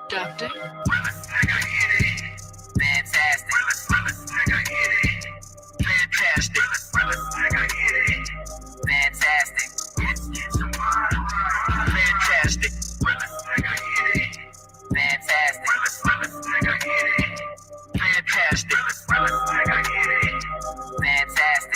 Doctor? Fantastic. Fantastic. Fantastic. Fantastic. Fantastic. Fantastic.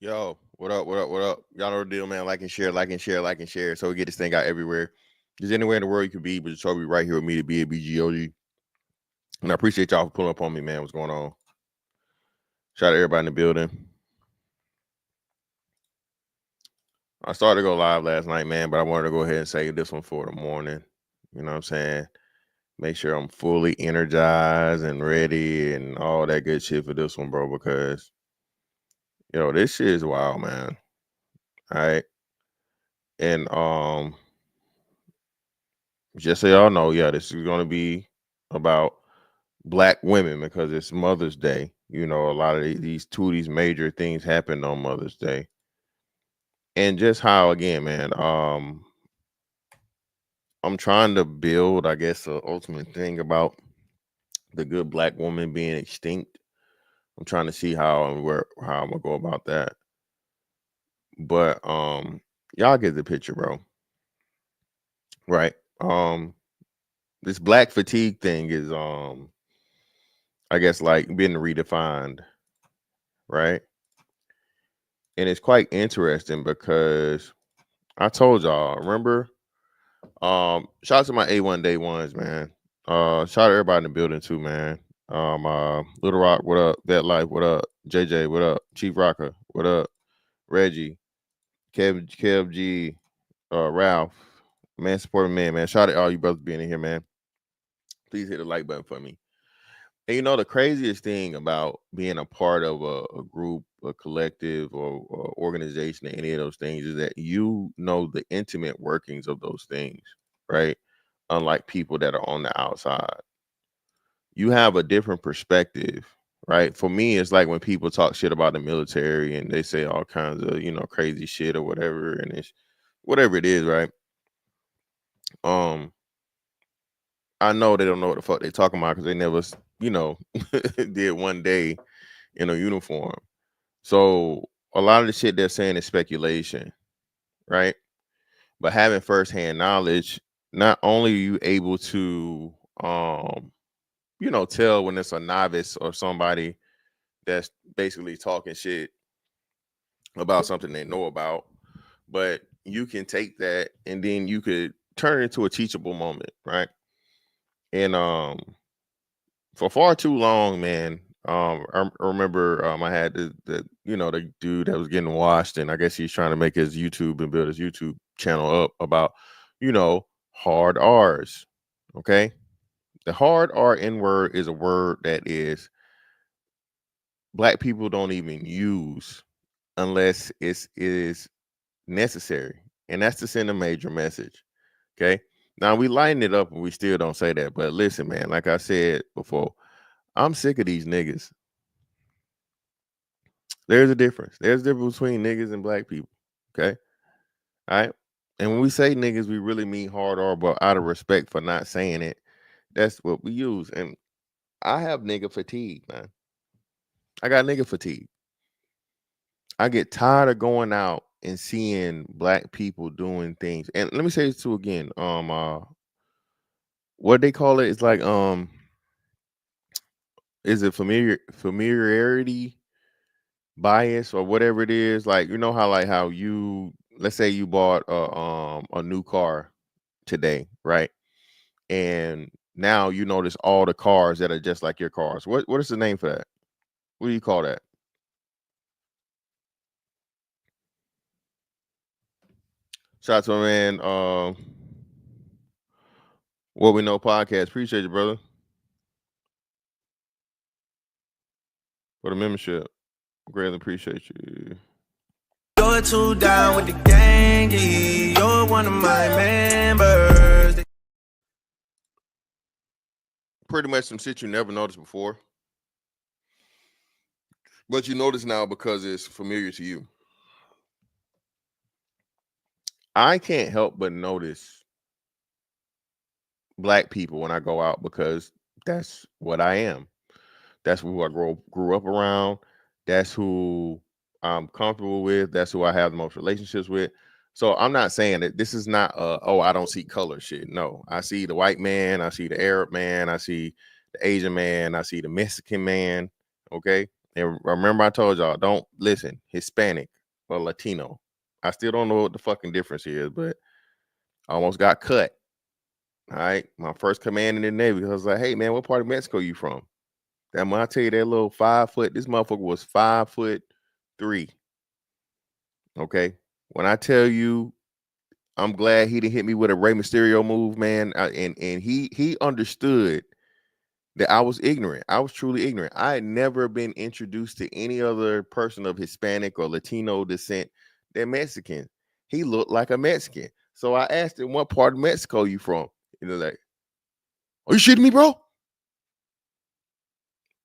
Yo, what up? What up? What up? Y'all know the deal, man. Like and share, like and share, like and share. So we get this thing out everywhere. There's anywhere in the world you could be, but just be right here with me to be a BGOG. And I appreciate y'all for pulling up on me, man. What's going on? Shout out to everybody in the building. I started to go live last night, man, but I wanted to go ahead and save this one for the morning. You know what I'm saying? Make sure I'm fully energized and ready and all that good shit for this one, bro, because, this shit is wild, man. All right. And just so y'all know, this is going to be about Black women because it's Mother's Day. A lot of these major things happened on Mother's Day. And just how, again, man, I'm trying to build, I guess, the ultimate thing about the good Black woman being extinct. I'm trying to see how I'm gonna go about that. But y'all get the picture, bro. Right. This Black fatigue thing is I guess like being redefined, right? And it's quite interesting because I told y'all, remember? Shout out to my A1 Day ones, man. Shout out to everybody in the building too, man. Little Rock, what up? Vet Life, what up? JJ, what up? Chief Rocker, what up? Reggie, Kev G, Ralph, man, supporting man. Shout out to all you brothers being in here, man. Please hit the like button for me. And the craziest thing about being a part of a group, a collective, or organization, or any of those things is that you know the intimate workings of those things, right? Unlike people that are on the outside. You have a different perspective, right? For me, it's like when people talk shit about the military and they say all kinds of, crazy shit or whatever, and it's whatever it is, right? I know they don't know what the fuck they talking about because they never, did one day in a uniform. So a lot of the shit they're saying is speculation, right? But having firsthand knowledge, not only are you able to, tell when it's a novice or somebody that's basically talking shit about something they know about, but you can take that and then you could turn it into a teachable moment, right? And for far too long, man. I remember I had the the dude that was getting washed, and I guess he's trying to make his YouTube and build his YouTube channel up about hard R's. Okay, the hard R N word is a word that is Black people don't even use unless it is necessary, and that's to send a major message. Okay, now we lighten it up and we still don't say that, but listen, man, like I said before, I'm sick of these niggas. There's a difference. There's a difference between niggas and Black people. Okay. All right. And when we say niggas, we really mean hard R, but out of respect for not saying it, that's what we use. And I have nigga fatigue, man. I got nigga fatigue. I get tired of going out and seeing Black people doing things. And let me say this too again. What they call it is like is it familiarity bias or whatever it is, like how you, let's say you bought a new car today, right? And now you notice all the cars that are just like your cars. What is the name for that? What do you call that? Shout out to my man What We Know podcast. Appreciate you, brother, for the membership. Greatly appreciate you. You're too down with the gang, you're one of my members. Pretty much some shit you never noticed before, but you notice now because it's familiar to you. I can't help but notice Black people when I go out because that's what I am. That's who I grew up around. That's who I'm comfortable with. That's who I have the most relationships with. So I'm not saying that this is not I don't see color shit. No, I see the white man, I see the Arab man, I see the Asian man, I see the Mexican man. Okay. And remember I told y'all, don't listen, Hispanic or Latino. I still don't know what the fucking difference is, but I almost got cut. All right. My first command in the Navy, I was like, hey man, what part of Mexico you from? That when I tell you that little 5 foot, this motherfucker was 5'3". Okay. When I tell you, I'm glad he didn't hit me with a Rey Mysterio move, man. And he understood that I was ignorant. I was truly ignorant. I had never been introduced to any other person of Hispanic or Latino descent than Mexican. He looked like a Mexican. So I asked him, what part of Mexico you from? He was like, are you shitting me, bro?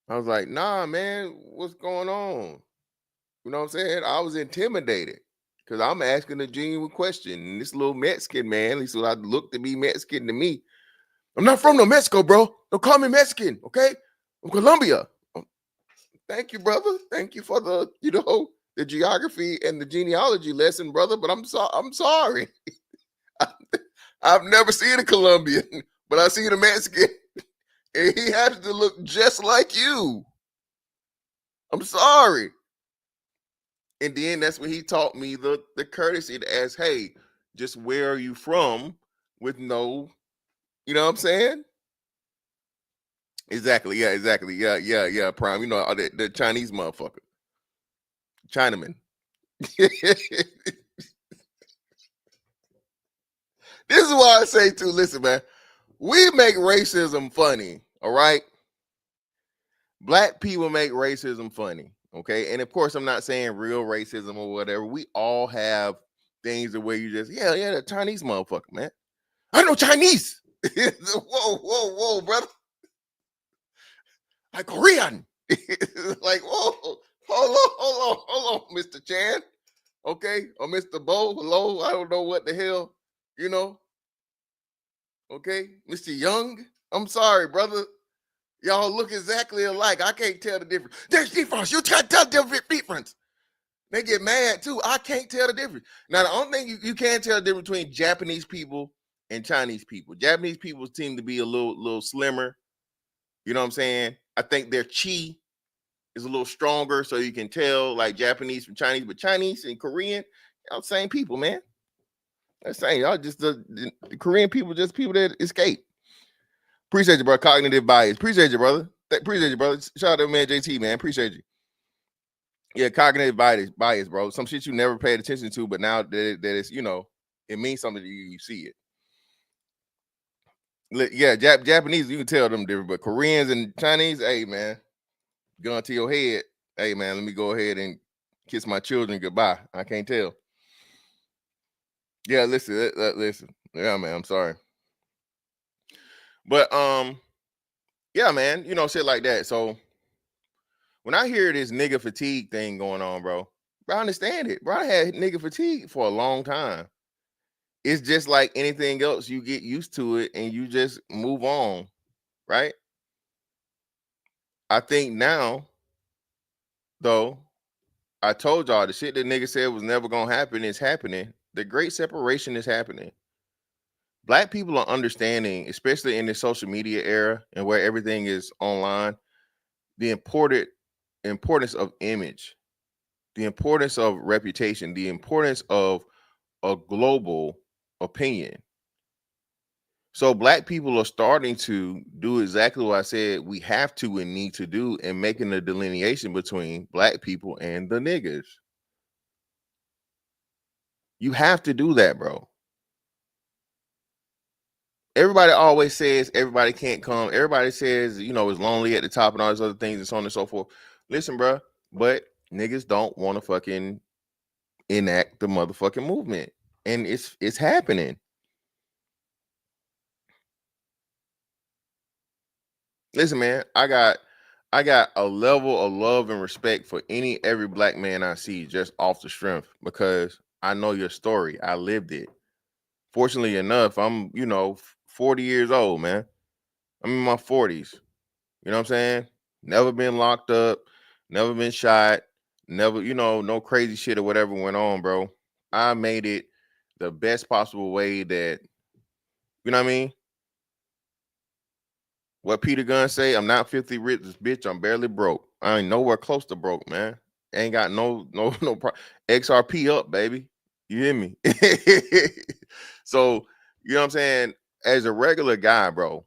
I was like, nah, man, what's going on? You know what I'm saying? I was intimidated because I'm asking a genuine question. And this little Mexican man, at least what I look to be Mexican to me. I'm not from no Mexico, bro. Don't call me Mexican, okay? I'm Colombia. Thank you, brother. Thank you for the geography and the genealogy lesson, brother. But I'm sorry. I've never seen a Colombian, but I seen a Mexican, and he has to look just like you. I'm sorry. And then that's when he taught me the courtesy to ask, hey, just where are you from? With no, you know what I'm saying? Exactly. Yeah, exactly. Yeah. Prime. The Chinese motherfucker. Chinaman. This is why I say too, listen, man, we make racism funny, all right? Black people make racism funny, okay? And of course, I'm not saying real racism or whatever. We all have things the way you just, the Chinese motherfucker, man. I know Chinese. whoa, brother. Like Korean. Like, whoa, hold on, Mr. Chan. Okay, or Mr. Bo, hello. I don't know what the hell, Okay, Mr. Young. I'm sorry, brother. Y'all look exactly alike. I can't tell the difference. There's difference. You can't tell the difference. They get mad too. I can't tell the difference. Now, the only thing you can't tell the difference between Japanese people and Chinese people. Japanese people seem to be a little slimmer. You know what I'm saying? I think their chi is a little stronger, so you can tell like Japanese from Chinese, but Chinese and Korean, y'all same people, man. That's saying y'all just the Korean people, just people that escape. Appreciate you, bro. Cognitive bias. Appreciate you, brother. Appreciate you, brother. Shout out to man JT, man. Appreciate you. Yeah, cognitive bias, bro. Some shit you never paid attention to, but now that it's, you know, it means something to you. You see it. Yeah, Japanese, you can tell them different, but Koreans and Chinese, hey man, gun to your head. Hey man, let me go ahead and kiss my children goodbye. I can't tell. Yeah, listen. Yeah, man, I'm sorry. But yeah, man, you know, shit like that. So when I hear this nigga fatigue thing going on, bro, I understand it. Bro, I had nigga fatigue for a long time. It's just like anything else. You get used to it and you just move on, right? I think now, though, I told y'all the shit that nigga said was never gonna happen is happening. The great separation is happening. Black people are understanding, especially in the social media era and where everything is online, the importance of image, the importance of reputation, the importance of a global opinion. So black people are starting to do exactly what I said we have to and need to do, and making the delineation between black people and the niggas. You have to do that, bro. Everybody always says everybody can't come. Everybody says, you know, it's lonely at the top and all these other things and so on and so forth. Listen, bro, but niggas don't want to fucking enact the motherfucking movement. And it's happening. Listen, man, I got a level of love and respect for every black man I see just off the strength, because I know your story. I lived it. Fortunately enough, I'm, you know, 40 years old, man. I'm in my 40s. You know what I'm saying? Never been locked up, never been shot, never, you know, no crazy shit or whatever went on, bro. I made it the best possible way that, you know what I mean? What Peter Gunn say, I'm not 50 rich, bitch, I'm barely broke. I ain't nowhere close to broke, man. Ain't got no XRP up, baby. You hear me? So, you know what I'm saying? As a regular guy, bro,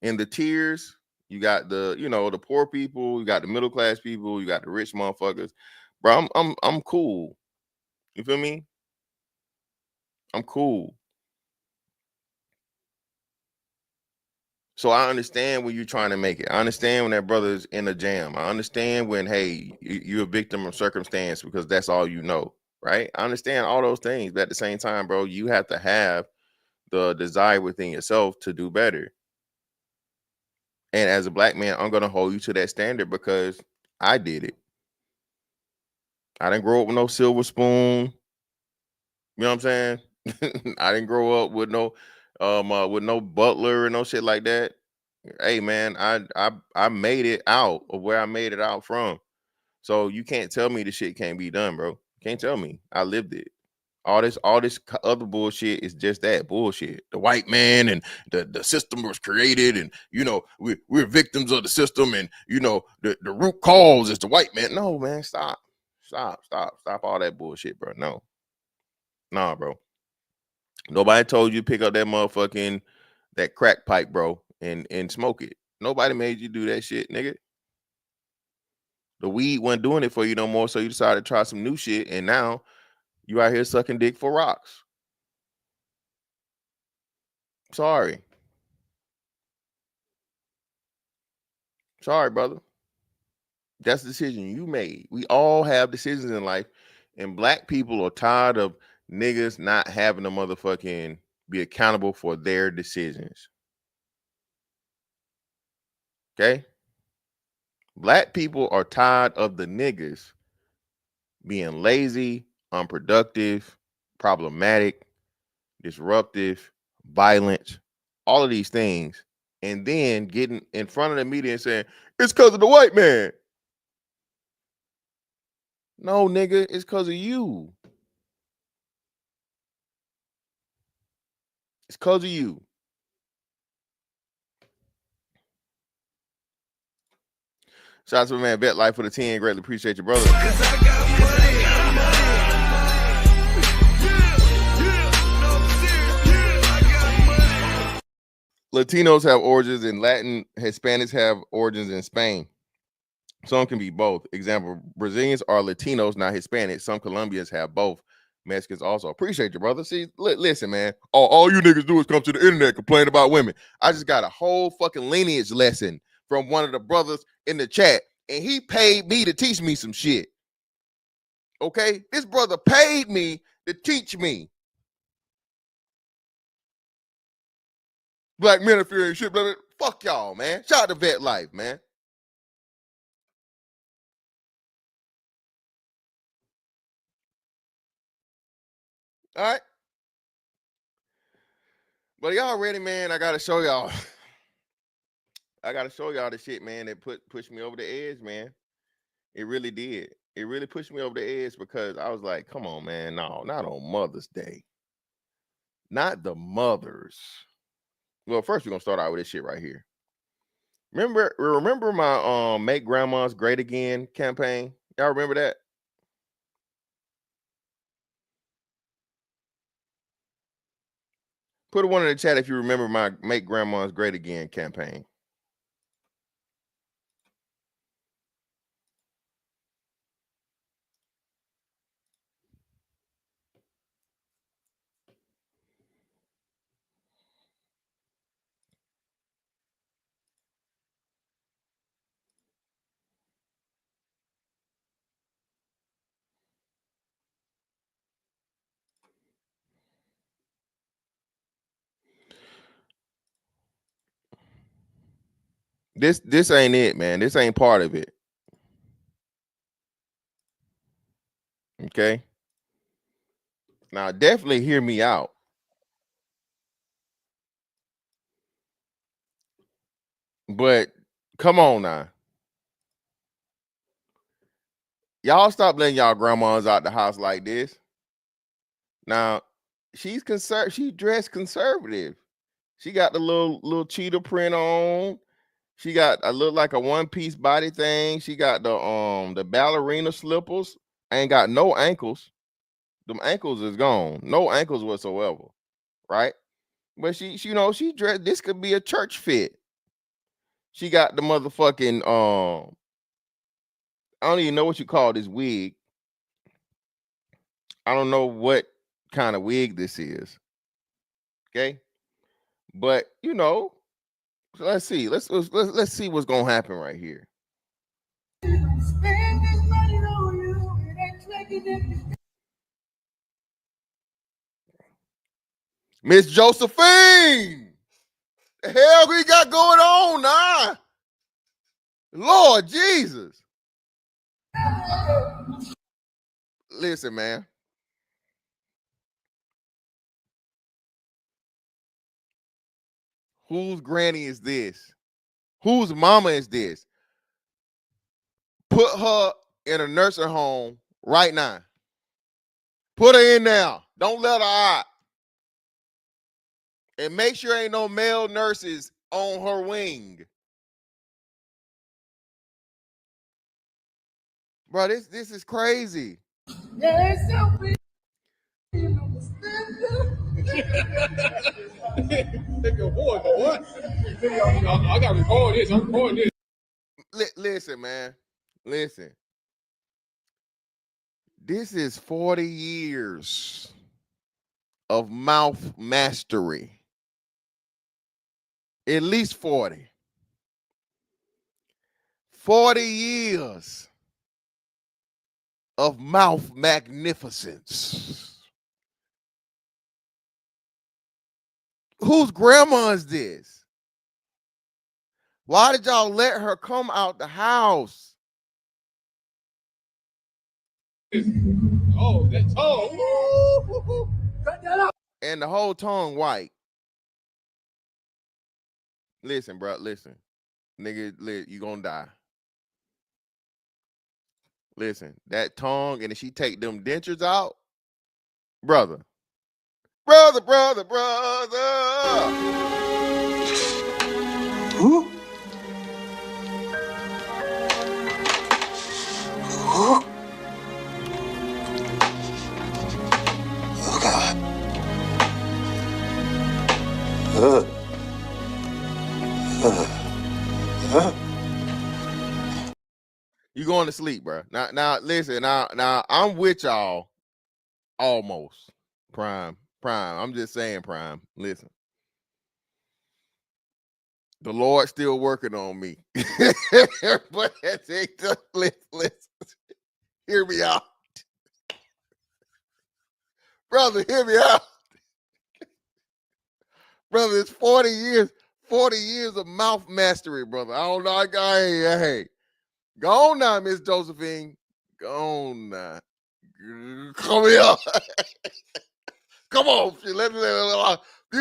in the tiers, you got the, you know, the poor people, you got the middle class people, you got the rich motherfuckers. Bro, I'm cool. You feel me? I'm cool. So I understand when you're trying to make it. I understand when that brother's in a jam. I understand when, hey, you're a victim of circumstance because that's all you know, right? I understand all those things, but at the same time, bro, you have to have the desire within yourself to do better. And as a black man, I'm going to hold you to that standard because I did it. I didn't grow up with no silver spoon. You know what I'm saying? I didn't grow up with no butler and no shit like that. Hey man, I made it out of where I made it out from. So you can't tell me the shit can't be done, bro. Can't tell me. I lived it. All this other bullshit is just that bullshit. The white man and the system was created, and you know we're victims of the system, and you know the root cause is the white man. No, man, stop all that bullshit, bro. No, nah, bro. Nobody told you to pick up that crack pipe, bro, and smoke it. Nobody made you do that shit, nigga. The weed wasn't doing it for you no more, so you decided to try some new shit, and now you out here sucking dick for rocks. Sorry, brother. That's the decision you made. We all have decisions in life, and black people are tired of niggas not having to motherfucking be accountable for their decisions. Okay? Black people are tired of the niggas being lazy, unproductive, problematic, disruptive, violent, all of these things, and then getting in front of the media and saying, it's because of the white man. No, nigga, it's because of you. It's because of you. Shout out to my man Bet Life for the 10. Greatly appreciate you, brother. Latinos have origins in Latin. Hispanics have origins in Spain. Some can be both. Example, Brazilians are Latinos, not Hispanics. Some Colombians have both. Mexicans also. Appreciate you, brother. See, listen, man. All you niggas do is come to the internet, complain about women. I just got a whole fucking lineage lesson from one of the brothers in the chat, and he paid me to teach me some shit. Okay? This brother paid me to teach me. Black men are fearing shit. Blah, blah. Fuck y'all, man. Shout out to Vet Life, man. All right. But y'all ready, man? I gotta show y'all. I gotta show y'all the shit, man, that pushed me over the edge, man. It really did. It really pushed me over the edge because I was like, come on, man. No, not on Mother's Day. Not the mothers. Well, first we're gonna start out with this shit right here. Remember my Make Grandmas Great Again campaign? Y'all remember that? Put one in the chat if you remember my Make Grandmas Great Again campaign. This ain't it, man. This ain't part of it. Okay. Now definitely hear me out. But come on now. Y'all stop letting y'all grandmas out the house like this. Now, she's she dressed conservative. She got the little cheetah print on. She got a look like a one-piece body thing. She got the ballerina slippers. Ain't got no ankles. Them ankles is gone. No ankles whatsoever. Right? But she dressed. This could be a church fit. She got the motherfucking I don't even know what you call this wig. I don't know what kind of wig this is. Okay? But so let's see. Let's see what's gonna happen right here. Miss Josephine, the hell we got going on now? Lord Jesus. Listen, man. Whose granny is this? Whose mama is this? Put her in a nursing home right now. Put her in there. Don't let her out. And make sure ain't no male nurses on her wing. Bro, this is crazy. Yeah, it's so weird. Take your boy, but what? I got to record this. I'm recording this. Listen, man. Listen. This is 40 years of mouth mastery. At least 40. 40 years of mouth magnificence. Whose grandma is this? Why did y'all let her come out the house? Oh, that tongue. Cut that out. And the whole tongue white. Listen, bro, listen. Nigga, you gonna die. Listen, that tongue, and if she take them dentures out, brother. Ooh. Ooh. Oh, God. You going to sleep, bro. Now listen, now I'm with y'all almost. Prime. I'm just saying, Prime. Listen. The Lord's still working on me. But listen, hear me out. Brother, hear me out. Brother, it's 40 years of mouth mastery, brother. I don't know. Hey. Go on now, Miss Josephine. Go on now. Come here. Come on. You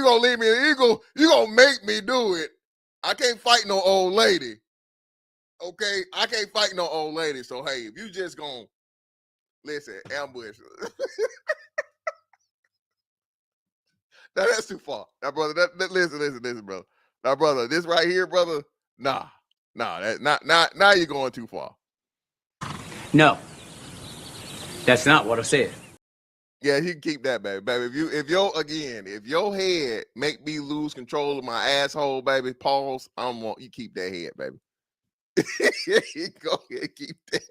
gonna leave me? You gonna make me do it? I can't fight no old lady. Okay, I can't fight no old lady. So hey, if you just gonna listen, ambush. Now that's too far. Now, brother, listen, brother. Now, brother, this right here, brother. Nah, that now you're going too far. No, that's not what I said. Yeah, you can keep that, baby. If your head make me lose control of my asshole, baby, pause. You keep that head, baby. Go ahead, keep that.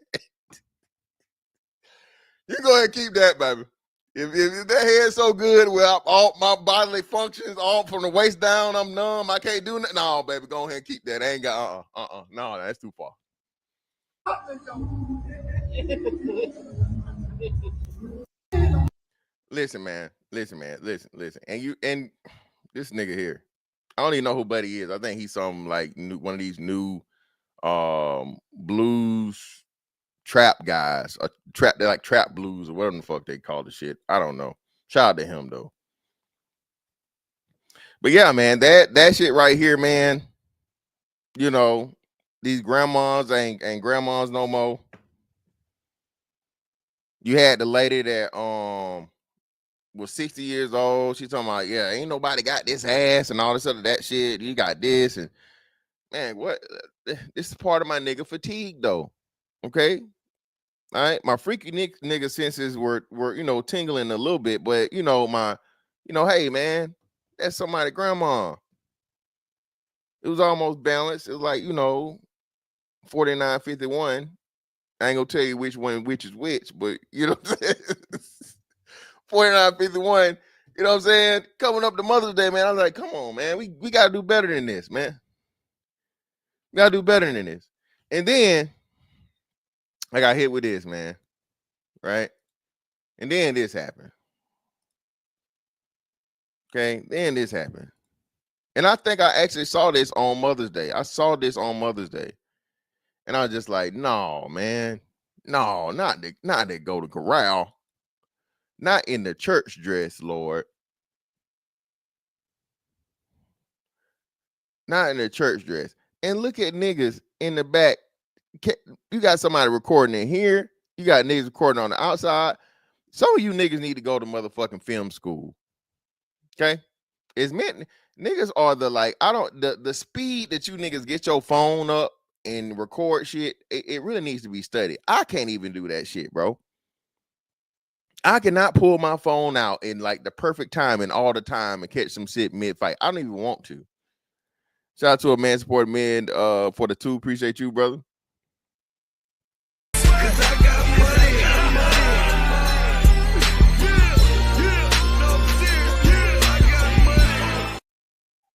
You go ahead and keep that, baby. If that head's so good, well, all my bodily functions, all from the waist down, I'm numb. I can't do nothing. No, baby, go ahead and keep that. I ain't got no, that's too far. Listen, man. Listen. And this nigga here, I don't even know who Buddy is. I think he's some like one of these new blues trap guys, they're like trap blues or whatever the fuck they call the shit. I don't know. Shout out to him though. But yeah, man, that shit right here, man. You know, these grandmas ain't grandmas no more. You had the lady that was 60 years old. She talking about, yeah, ain't nobody got this ass and all this other that shit. You got this and man, what? This is part of my nigga fatigue though. Okay. All right. My freaky nigga senses were tingling a little bit, but hey man, that's somebody's grandma. It was almost balanced. It was like, 49-51. I ain't gonna tell you which is which, but you know what I'm saying? 49-51, you know what I'm saying? Coming up to Mother's Day, man. I was like, come on, man. We gotta do better than this, man. We gotta do better than this. And then I got hit with this, man. Right? And then this happened. Okay, then this happened. And I think I actually saw this on Mother's Day. And I was just like, no, man. No, not to go to corral. Not in the church dress, Lord. Not in the church dress. And look at niggas in the back. You got somebody recording in here. You got niggas recording on the outside. Some of you niggas need to go to motherfucking film school. Okay? It's meant niggas are the speed that you niggas get your phone up and record shit, it really needs to be studied. I can't even do that shit, bro. I cannot pull my phone out in like the perfect time and all the time and catch some shit mid-fight. I don't even want to. Shout out to a man supporting men for the 2. Appreciate you, brother.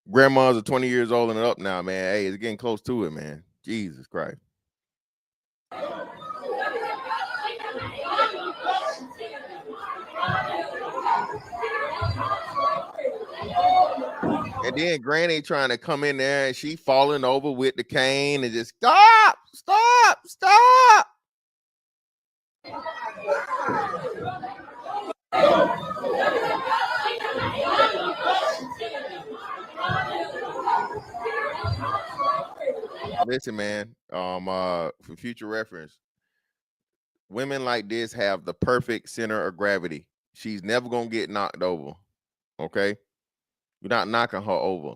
Grandmas are 20 years old and up now, man. Hey, it's getting close to it, man. Jesus Christ. And then Granny trying to come in there and she falling over with the cane and just stop. Listen, man, for future reference, women like this have the perfect center of gravity. She's never gonna get knocked over. Okay, you're not knocking her over.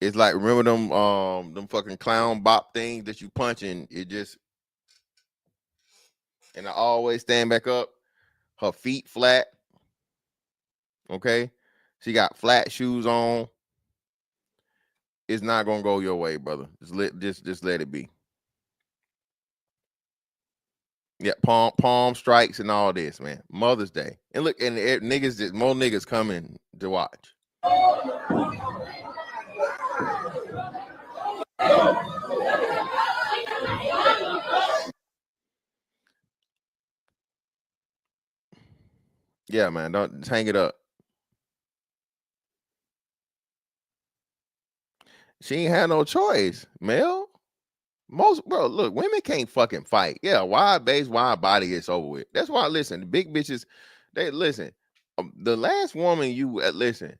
It's like, remember them fucking clown bop things that you punch and it just, and I always stand back up. Her feet flat. Okay, she got flat shoes on. it's not gonna go your way, brother. Just let it be. Yeah, palm strikes and all this, man. Mother's Day. And look, and niggas, more niggas coming to watch. Yeah, man, don't hang it up. She ain't had no choice, Mel. Bro, look, women can't fucking fight. Yeah, wide base, wide body, it's over with. That's why, listen, the big bitches, they listen. The last woman you listen.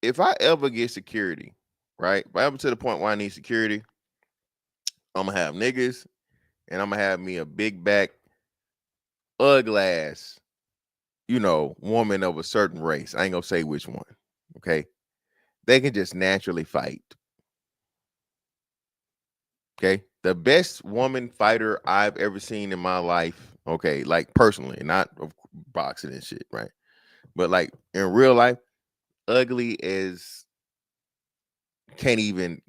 If I ever get security, right? If I ever to the point where I need security, I'm gonna have niggas, and I'm gonna have me a big back, ugly ass, woman of a certain race. I ain't gonna say which one. Okay. They can just naturally fight. Okay. The best woman fighter I've ever seen in my life. Okay. Like personally, not boxing and shit. Right. But like in real life, ugly as can't even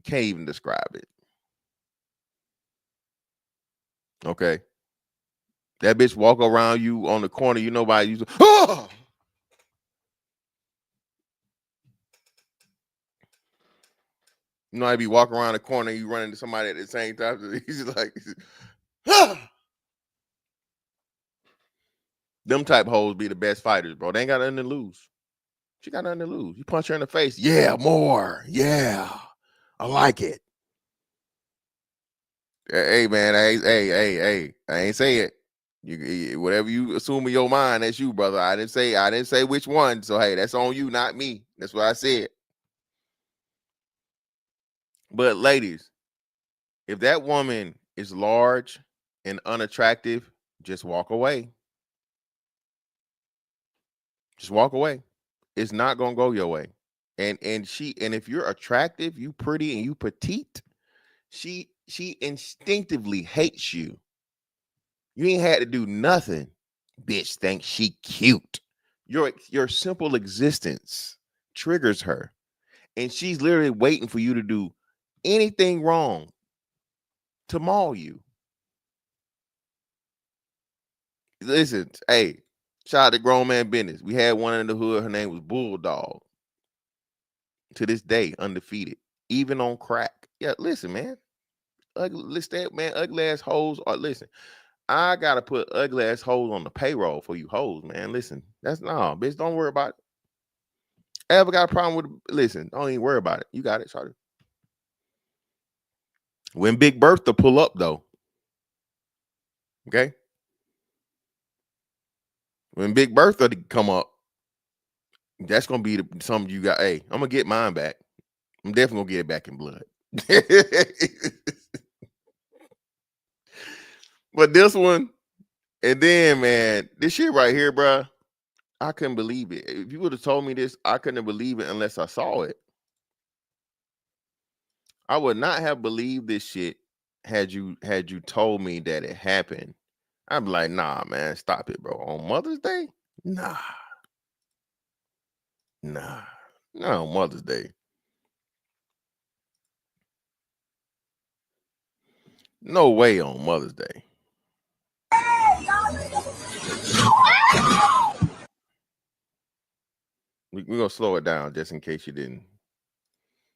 describe it. Okay. That bitch walk around you on the corner. You know why you oh! You know, I be walking around the corner, you run into somebody at the same time. He's just like, ah! Them type hoes be the best fighters, bro. They ain't got nothing to lose. She got nothing to lose. You punch her in the face. Yeah, more. Yeah. I like it. Hey, man. Hey. I ain't say it. You whatever you assume in your mind, that's you, brother. I didn't say which one. So hey, that's on you, not me. That's what I said. But ladies, if that woman is large and unattractive, just walk away. Just walk away. It's not gonna go your way. And if you're attractive, you pretty and you petite, she instinctively hates you. You ain't had to do nothing. Bitch thinks she cute. Your simple existence triggers her. And she's literally waiting for you to do anything wrong to maul you. Listen, hey, shout out to Grown Man Business. We had one in the hood. Her name was Bulldog. To this day, undefeated, even on crack. Yeah, listen, man. Ugly ass hoes. Or listen, I gotta put ugly ass hoes on the payroll for you hoes, man. Listen, that's bitch. Don't worry about it. Ever got a problem with it? Listen, don't even worry about it. You got it, sorry. When Big Bertha pull up, though, okay? When Big Bertha come up, that's gonna be something you got. Hey, I'm gonna get mine back. I'm definitely gonna get it back in blood. But this one, and then man, this shit right here, bro, I couldn't believe it. If you would have told me this, I couldn't believe it unless I saw it. I would not have believed this shit had you told me that it happened. I'd be like, nah, man, stop it, bro. On Mother's Day? Nah, not on Mother's Day. No way on Mother's Day. We're gonna slow it down just in case you didn't.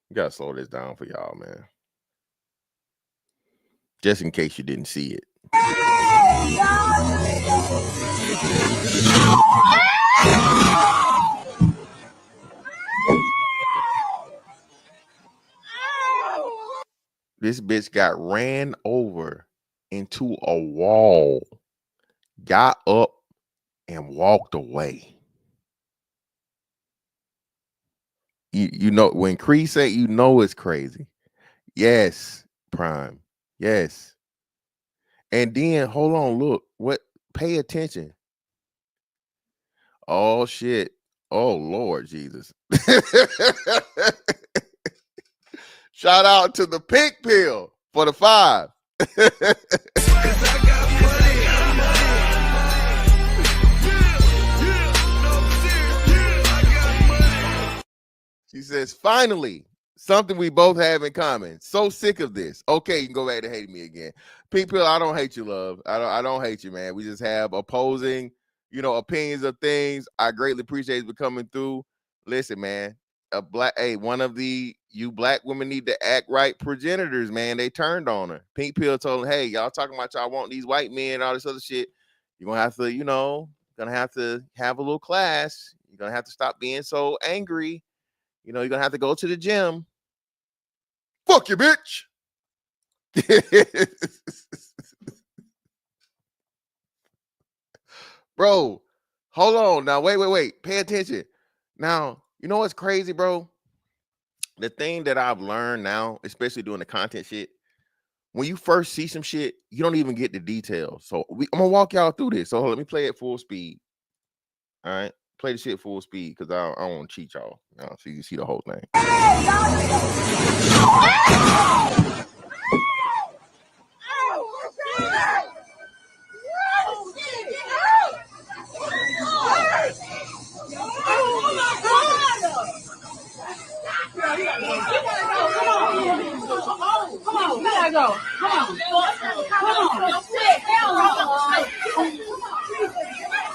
You gotta slow this down for y'all, man. Just in case you didn't see it. This bitch got ran over into a wall, got up, and walked away. You know, when Cree said, you know it's crazy. Yes, Prime. Yes. And then, hold on, look. What? Pay attention. Oh, shit. Oh, Lord Jesus. Shout out to the pink pill for the 5. She says, finally, something we both have in common. So sick of this. Okay, you can go back to hating me again. People, I don't hate you, love. I don't hate you, man. We just have opposing, opinions of things. I greatly appreciate you coming through. Listen, man, one of you black women need to act right progenitors, man. They turned on her. Pink Pill told them, hey, y'all talking about y'all want these white men and all this other shit. You're gonna have to, have a little class. You're gonna have to stop being so angry. You're gonna have to go to the gym. Fuck you, bitch. Bro, hold on. Now, wait. Pay attention. Now, you know what's crazy, bro? The thing that I've learned now, especially doing the content shit, when you first see some shit, you don't even get the details. So I'm gonna walk y'all through this. So let me play it full speed. All right. Play the shit full speed because I don't want to cheat y'all. So you can see the whole thing.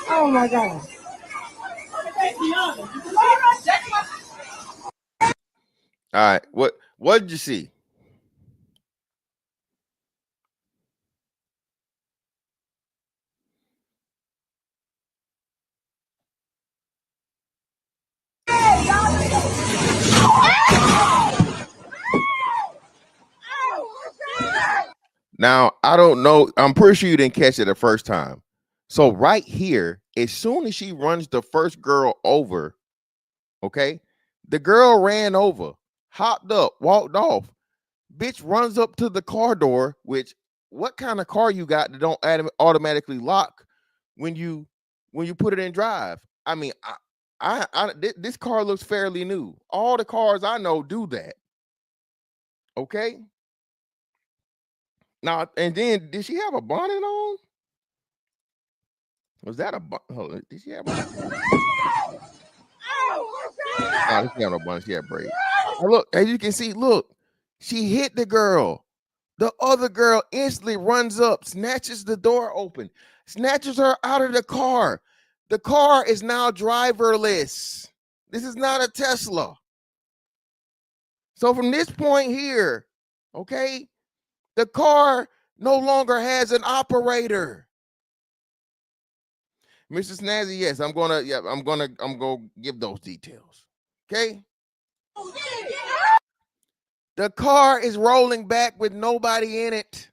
Oh my God. All right. What did you see? Now, I don't know. I'm pretty sure you didn't catch it the first time. So right here, as soon as she runs the first girl over, okay, the girl ran over, hopped up, walked off. Bitch runs up to the car door, which what kind of car you got that don't automatically lock when you put it in drive? I mean, this car looks fairly new. All the cars I know do that. Okay. Now, and then did she have a bonnet on? Was that a bonnet? Did she have a bonnet? No, she had no bonnet. She had braids. Look, as you can see, look, she hit the girl. The other girl instantly runs up, snatches the door open, snatches her out of the car. The car is now driverless. This is not a Tesla. So from this point here, okay, the car no longer has an operator. Mr. Snazzy, yes, I'm gonna give those details. Okay. The car is rolling back with nobody in it.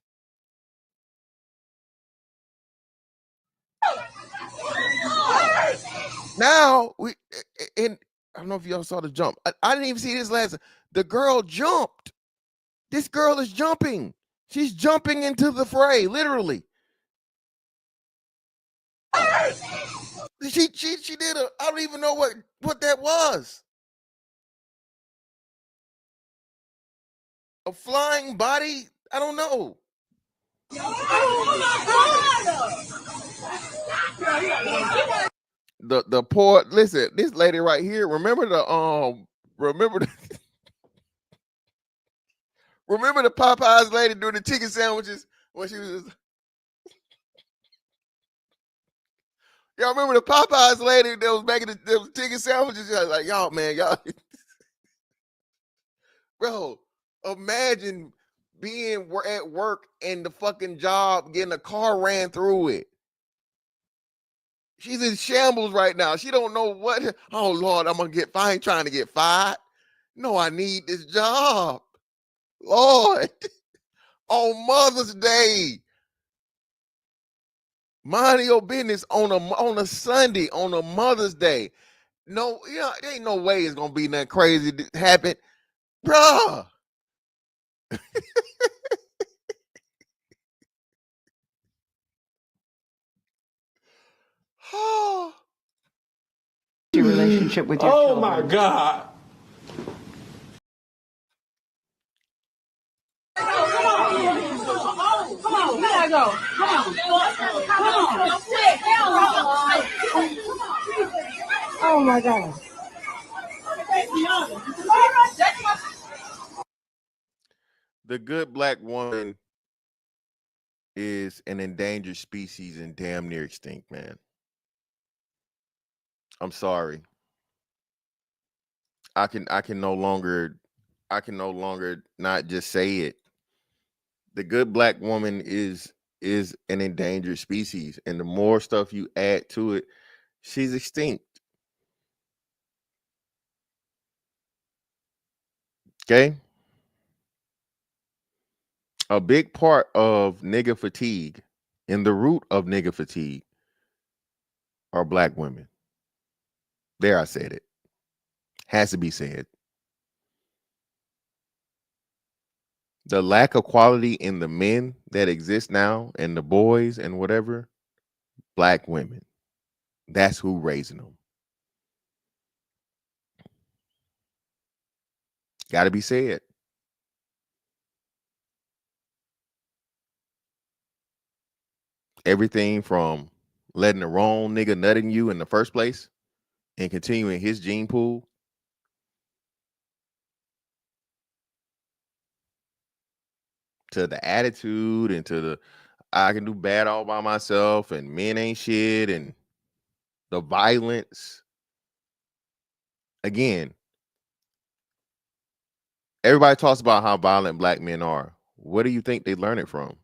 Now and I don't know if y'all saw the jump. I didn't even see this last. The girl jumped. This girl is jumping. She's jumping into the fray, literally. She did I don't even know what that was. A flying body? I don't know. The poor, listen, this lady right here, remember the Popeyes lady doing the chicken sandwiches when she was y'all remember the Popeyes lady that was making the chicken sandwiches? Like, y'all, man, y'all. Bro, imagine being at work and the fucking job getting a car ran through it. She's in shambles right now. She don't know what. Oh, Lord, I ain't trying to get fired. No, I need this job. Lord, on Mother's Day. Mind your business on a Sunday, on a Mother's Day. No, there ain't no way it's gonna be nothing crazy to happen, bruh. Your relationship with your children. Oh my God. Come on, we gotta go. Come on. Oh my God. The good black woman is an endangered species and damn near extinct, man. I'm sorry. I can no longer not just say it. The good black woman is an endangered species, and the more stuff you add to it, she's extinct. Okay? A big part of nigga fatigue, and the root of nigga fatigue, are black women. There, I said it. Has to be said. The lack of quality in the men that exist now and the boys and whatever, black women. That's who raising them. Got to be said. Everything from letting the wrong nigga nut in you in the first place and continuing his gene pool, to the attitude and to the I can do bad all by myself and men ain't shit and the violence. Again, everybody talks about how violent black men are. What do you think they learn it from?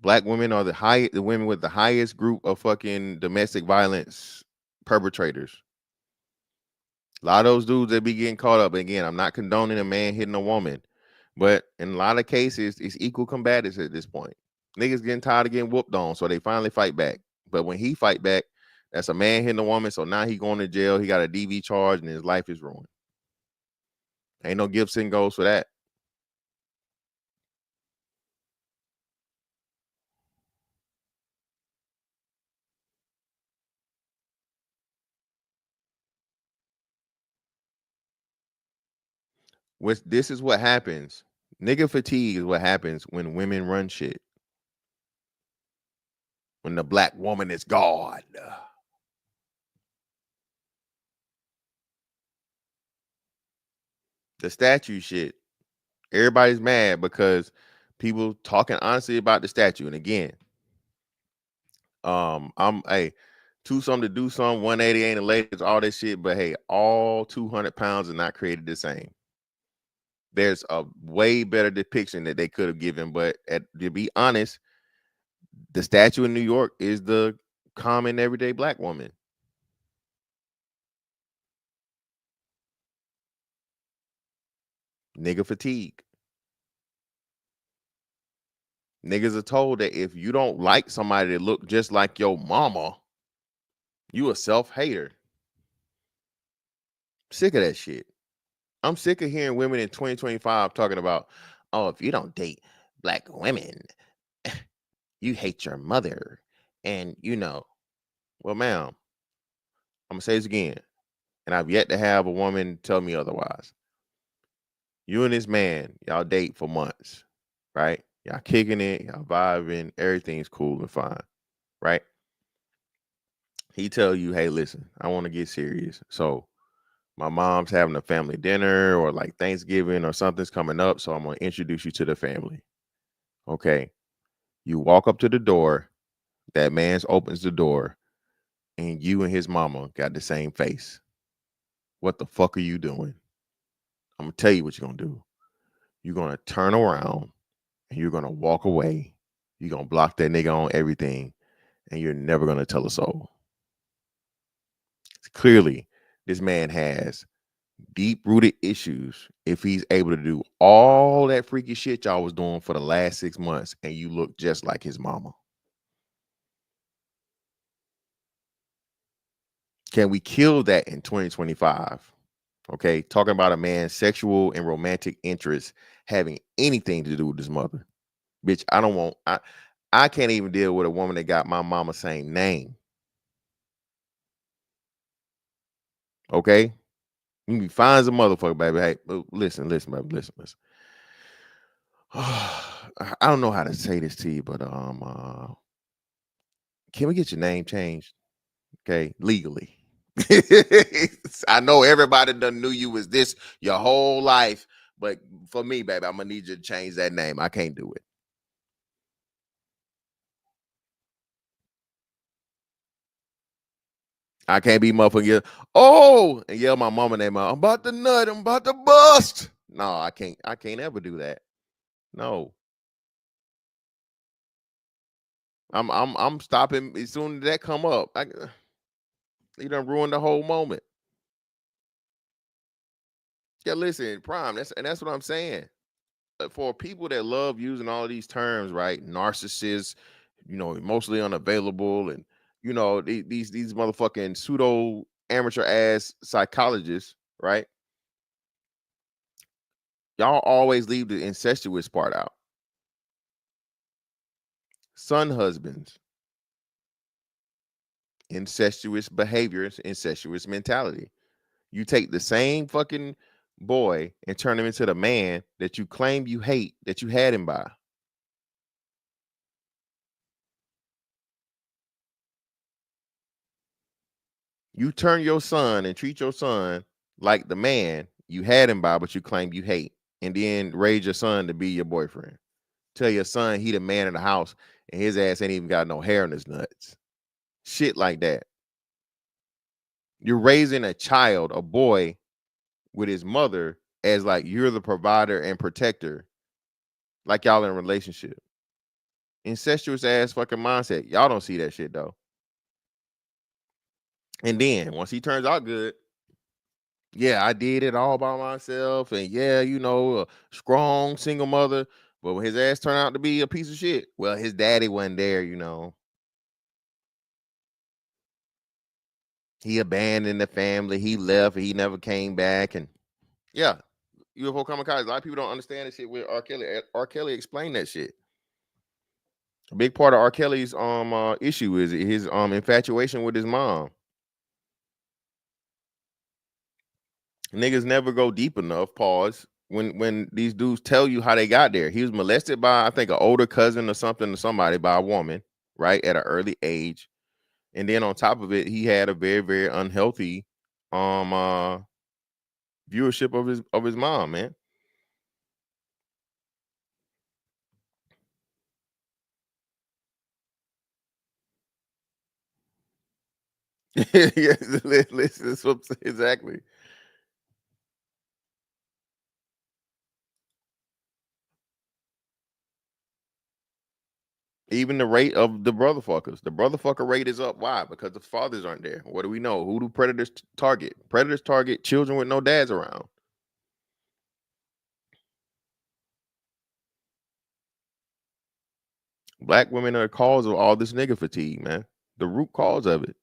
Black women are the women with the highest group of fucking domestic violence perpetrators. A lot of those dudes that be getting caught up. Again, I'm not condoning a man hitting a woman, but in a lot of cases, it's equal combatives at this point. Niggas getting tired of getting whooped on, so they finally fight back. But when he fight back, that's a man hitting a woman, so now he going to jail. He got a DV charge, and his life is ruined. Ain't no Gibson goes for that. This is what happens. Nigga fatigue is what happens when women run shit. When the black woman is God. The statue shit. Everybody's mad because people talking honestly about the statue. And again, I'm two something to do something, 180 ain't the latest, all this shit. But hey, all 200 pounds are not created the same. There's a way better depiction that they could have given, but to be honest, the statue in New York is the common everyday black woman. Nigga fatigue. Niggas are told that if you don't like somebody that look just like your mama, you a self-hater. Sick of that shit. I'm sick of hearing women in 2025 talking about, oh, if you don't date black women, you hate your mother. And well, ma'am, I'm gonna say this again, and I've yet to have a woman tell me otherwise. You and this man, y'all date for months, right? Y'all kicking it, y'all vibing, everything's cool and fine, right? He tell you, hey, listen, I want to get serious. So my mom's having a family dinner or like Thanksgiving or something's coming up, so I'm going to introduce you to the family. Okay. You walk up to the door, that man's opens the door, and you and his mama got the same face. What the fuck are you doing? I'm going to tell you what you're going to do. You're going to turn around and you're going to walk away. You're going to block that nigga on everything, and you're never going to tell a soul. Clearly, this man has deep-rooted issues if he's able to do all that freaky shit y'all was doing for the last 6 months and you look just like his mama. Can we kill that in 2025? Okay, talking about a man's sexual and romantic interests having anything to do with his mother. Bitch, I can't even deal with a woman that got my mama's same name. Okay? You can be fine as a motherfucker, baby. Hey, listen, baby, listen. I don't know how to say this to you, but can we get your name changed? Okay, legally. I know everybody done knew you was this your whole life, but for me, baby, I'm gonna need you to change that name. I can't do it. I can't be motherfucking and yell my mama name out. I'm about to nut. I'm about to bust. No, I can't. I can't ever do that. No. I'm stopping as soon as that come up. You done ruined the whole moment. Yeah, listen, Prime. That's what I'm saying. For people that love using all of these terms, right? Narcissists, emotionally unavailable, and these motherfucking pseudo amateur ass psychologists, right? Y'all always leave the incestuous part out. Son husbands, incestuous behaviors, incestuous mentality. You take the same fucking boy and turn him into the man that you claim you hate, that you had him by. You turn your son and treat your son like the man you had him by, but you claim you hate, and then raise your son to be your boyfriend. Tell your son he the man in the house, and his ass ain't even got no hair in his nuts. Shit like that. You're raising a child, a boy, with his mother as like you're the provider and protector, like y'all in a relationship. Incestuous ass fucking mindset. Y'all don't see that shit though. And then once he turns out good, yeah, I did it all by myself, and yeah, a strong single mother. But when his ass turned out to be a piece of shit, well, his daddy wasn't there. He abandoned the family. He left. He never came back, and yeah, UFO kamikaze. A lot of people don't understand this shit with R. Kelly. R. Kelly explained that shit. A big part of R. Kelly's issue is his infatuation with his mom. Niggas never go deep enough. Pause. When these dudes tell you how they got there, he was molested by, I think, an older cousin or something, or somebody, by a woman, right, at an early age, and then on top of it, he had a very, very unhealthy viewership of his mom, man. Yes, listen, exactly. Even the rate of the brotherfuckers. The brotherfucker rate is up. Why? Because the fathers aren't there. What do we know? Who do predators target? Predators target children with no dads around. Black women are the cause of all this nigga fatigue, man. The root cause of it.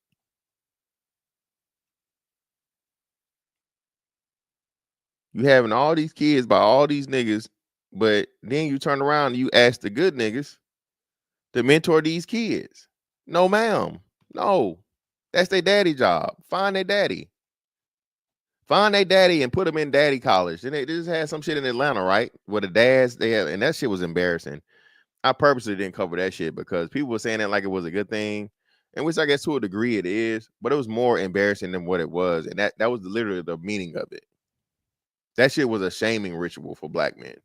You having all these kids by all these niggas, but then you turn around and you ask the good niggas to mentor these kids. No, ma'am. No. That's their daddy job. Find their daddy. Find their daddy and put them in daddy college. And they just had some shit in Atlanta, right? Where the dads, and that shit was embarrassing. I purposely didn't cover that shit because people were saying it like it was a good thing, and which I guess to a degree it is, but it was more embarrassing than what it was. And that was literally the meaning of it. That shit was a shaming ritual for black men.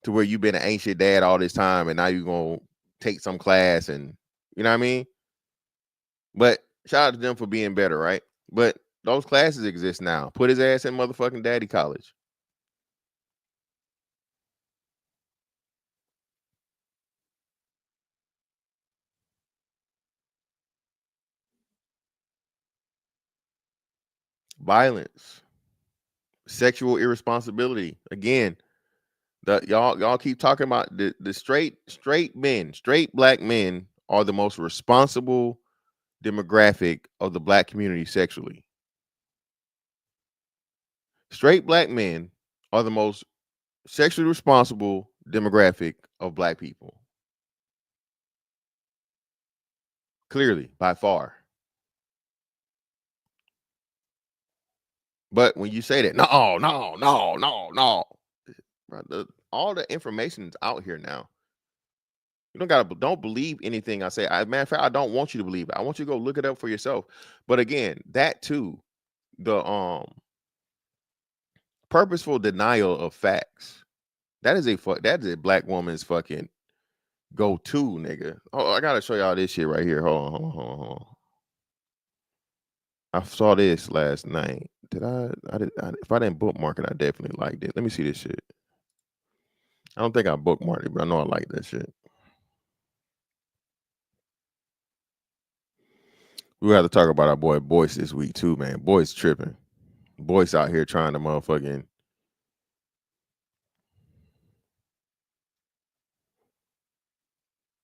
To where you've been an ancient dad all this time and now you're gonna take some class, and you know what I mean? But shout out to them for being better, right? But those classes exist now. Put his ass in motherfucking daddy college. Violence, sexual irresponsibility. Again, y'all keep talking about the straight men, straight black men are the most responsible demographic of the black community sexually. Straight black men are the most sexually responsible demographic of black people. Clearly, by far. But when you say that, no, all the information's out here now. You don't believe anything I say. Matter of fact, I don't want you to believe it. I want you to go look it up for yourself. But again, that too, the purposeful denial of facts. That is a black woman's fucking go-to, nigga. Oh, I gotta show y'all this shit right here. Hold on. I saw this last night. If I didn't bookmark it, I definitely liked it. Let me see this shit. I don't think I bookmarked it, but I know I like that shit. We have to talk about our boy Boyce this week too, man. Boyce tripping. Boyce out here trying to motherfucking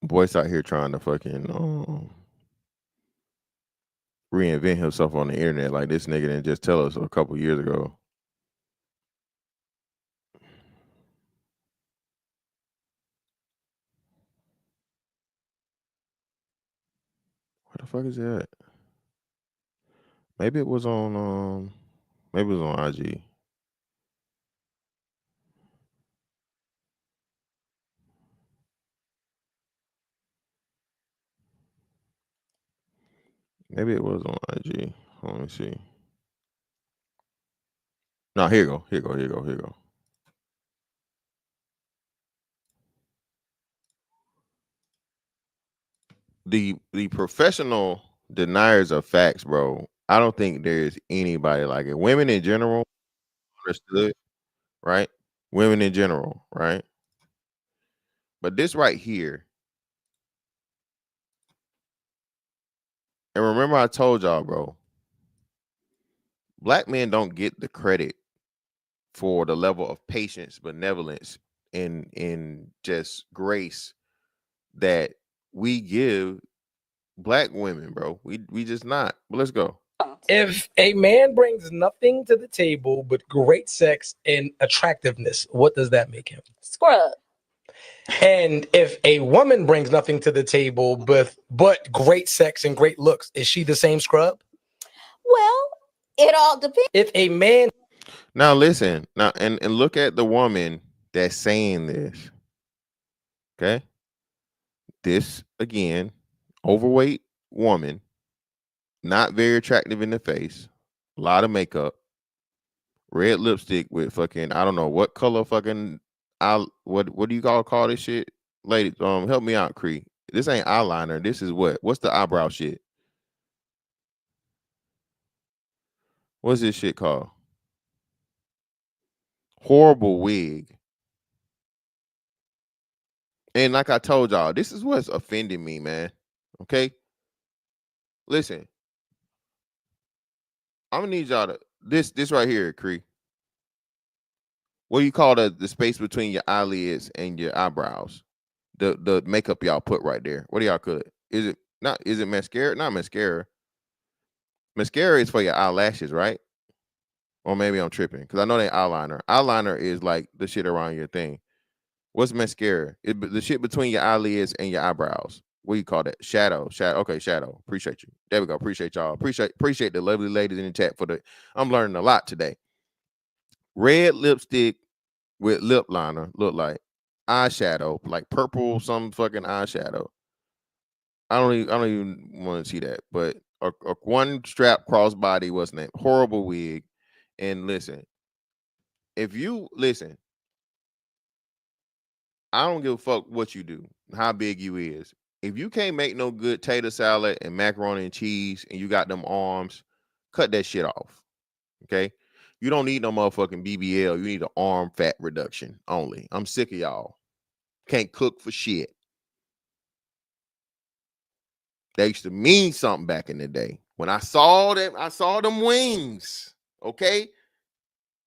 fucking reinvent himself on the internet like this nigga didn't just tell us a couple years ago. What the fuck is that? Maybe it was on IG. Maybe it was on IG. Let me see. No, here you go. The professional deniers of facts, bro. I don't think there's anybody like it. Women in general, understood, right? Women in general, right? But this right here, and remember I told y'all, bro, black men don't get the credit for the level of patience, benevolence, and just grace that we give black women, bro. We just not. But let's go. If a man brings nothing to the table but great sex and attractiveness, what does that make him? Scrub. And if a woman brings nothing to the table but great sex and great looks, is she the same scrub? Well, it all depends. If a man... Now listen, and look at the woman that's saying this. Okay? This, again, overweight woman, not very attractive in the face, a lot of makeup, red lipstick with fucking, I don't know what color fucking, what do you call this shit? Ladies, help me out, Cree. This ain't eyeliner. This is what's the eyebrow shit? What's this shit called? Horrible wig. And like I told y'all, this is what's offending me, man. Okay? Listen. I'm gonna need y'all to this right here, Cree. What do you call the space between your eyelids and your eyebrows? The makeup y'all put right there. What do y'all call it? Is it mascara? Not mascara. Mascara is for your eyelashes, right? Or maybe I'm tripping because I know they eyeliner. Eyeliner is like the shit around your thing. What's mascara? The shit between your eyelids and your eyebrows. What do you call that? Shadow. Okay, shadow. Appreciate you. There we go. Appreciate y'all. Appreciate the lovely ladies in the chat for I'm learning a lot today. Red lipstick with lip liner look like eyeshadow, like purple some fucking eyeshadow. I don't even want to see that. But a one strap crossbody, what's the name? Horrible wig. And listen, if you listen, I don't give a fuck what you do, how big you is. If you can't make no good tater salad and macaroni and cheese and you got them arms, cut that shit off. Okay? You don't need no motherfucking BBL. You need an arm fat reduction only. I'm sick of y'all. Can't cook for shit. They used to mean something back in the day. When I saw them wings. Okay?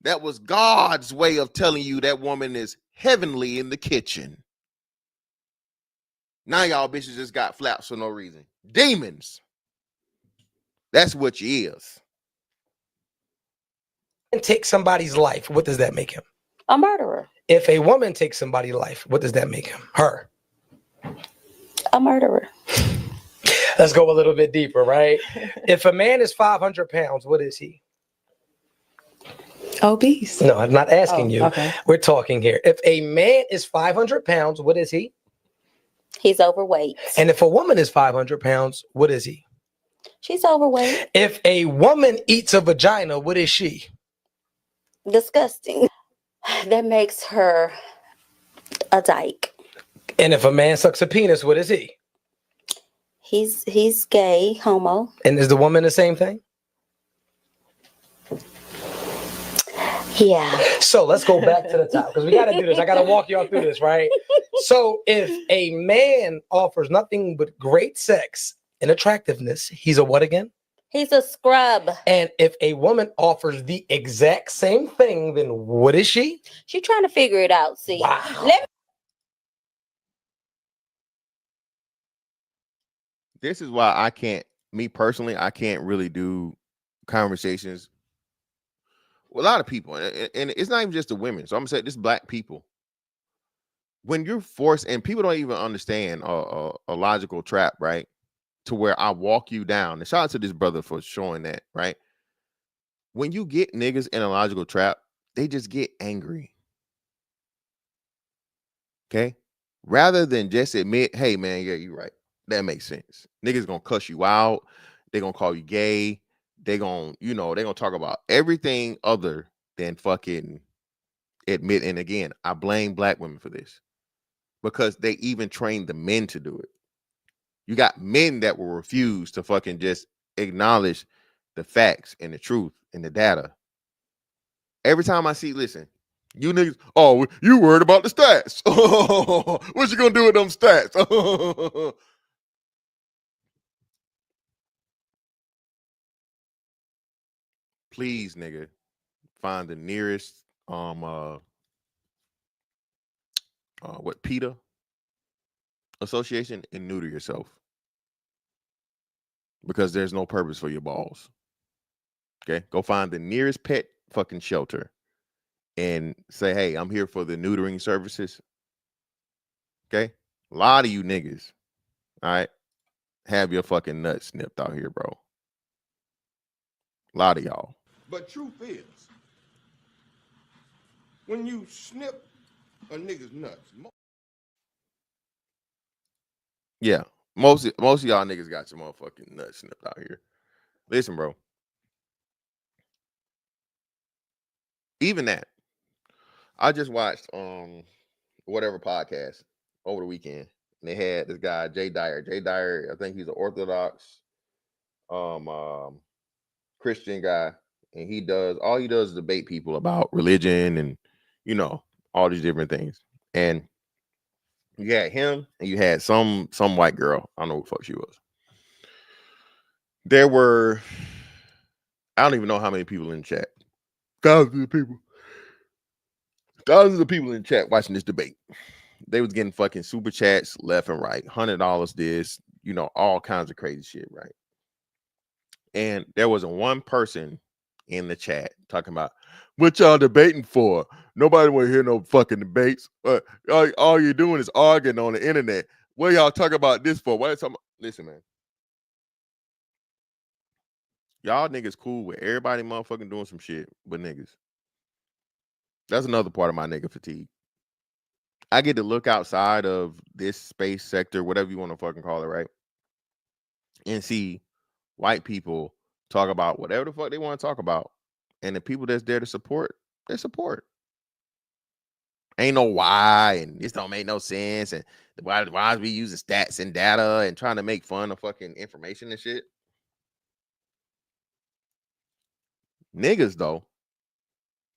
That was God's way of telling you that woman is heavenly in the kitchen. Now y'all bitches just got flaps for no reason. Demons. That's what you is. And take somebody's life, what does that make him? A murderer. If a woman takes somebody's life, what does that make him? Her. A murderer. Let's go a little bit deeper, right? If a man is 500 pounds, what is he? Obese. No, I'm not asking you. Okay. We're talking here. If a man is 500 pounds, what is he? He's overweight. And if a woman is 500 pounds, what is he? She's overweight. If a woman eats a vagina, what is she? Disgusting. That makes her a dyke. And if a man sucks a penis, what is he? He's gay, homo. And is the woman the same thing? Yeah. So let's go back to the top because we got to do this. I got to walk y'all through this, right? So if a man offers nothing but great sex and attractiveness, he's a what again? He's a scrub. And if a woman offers the exact same thing, then what is she? She's trying to figure it out. See, Wow. This is why I can't, me personally, I can't really do conversations with a lot of people. And it's not even just the women. So I'm going to say this black people. When you're forced, and people don't even understand a logical trap, right? To where I walk you down. And shout out to this brother for showing that, right? When you get niggas in a logical trap, they just get angry. Okay? Rather than just admit, hey, man, yeah, you're right. That makes sense. Niggas gonna cuss you out. They gonna call you gay. They gonna, they gonna talk about everything other than fucking admit. And again, I blame black women for this because they even train the men to do it. You got men that will refuse to fucking just acknowledge the facts and the truth and the data. Every time I see, listen, you niggas, oh, you worried about the stats. What you gonna do with them stats? Please, nigga, find the nearest PETA association and neuter yourself. Because there's no purpose for your balls. Okay, go find the nearest pet fucking shelter and say, hey, I'm here for the neutering services. Okay, a lot of you niggas, all right, have your fucking nuts snipped out here, bro. A lot of y'all. But truth is, when you snip a nigga's nuts, yeah, most of y'all niggas got your motherfucking nuts snipped out here. Listen, bro. Even that, I just watched whatever podcast over the weekend, and they had this guy Jay Dyer. Jay Dyer, I think he's an Orthodox Christian guy, and he does is debate people about religion and all these different things. And you had him, and you had some white girl. I don't know who the fuck she was. There were, I don't even know how many people in the chat. Thousands of people in the chat watching this debate. They was getting fucking super chats left and right, $100 this, all kinds of crazy shit, right? And there wasn't one person in the chat talking about what y'all debating for. Nobody want to hear no fucking debates. All you're doing is arguing on the internet. What y'all talking about this for? What talking about? Listen, man. Y'all niggas cool with everybody motherfucking doing some shit but niggas. That's another part of my nigga fatigue. I get to look outside of this space sector, whatever you want to fucking call it, right? And see white people talk about whatever the fuck they want to talk about. And the people that's there to support, they support. Ain't no why, and this don't make no sense. And why is we using stats and data and trying to make fun of fucking information and shit? Niggas, though,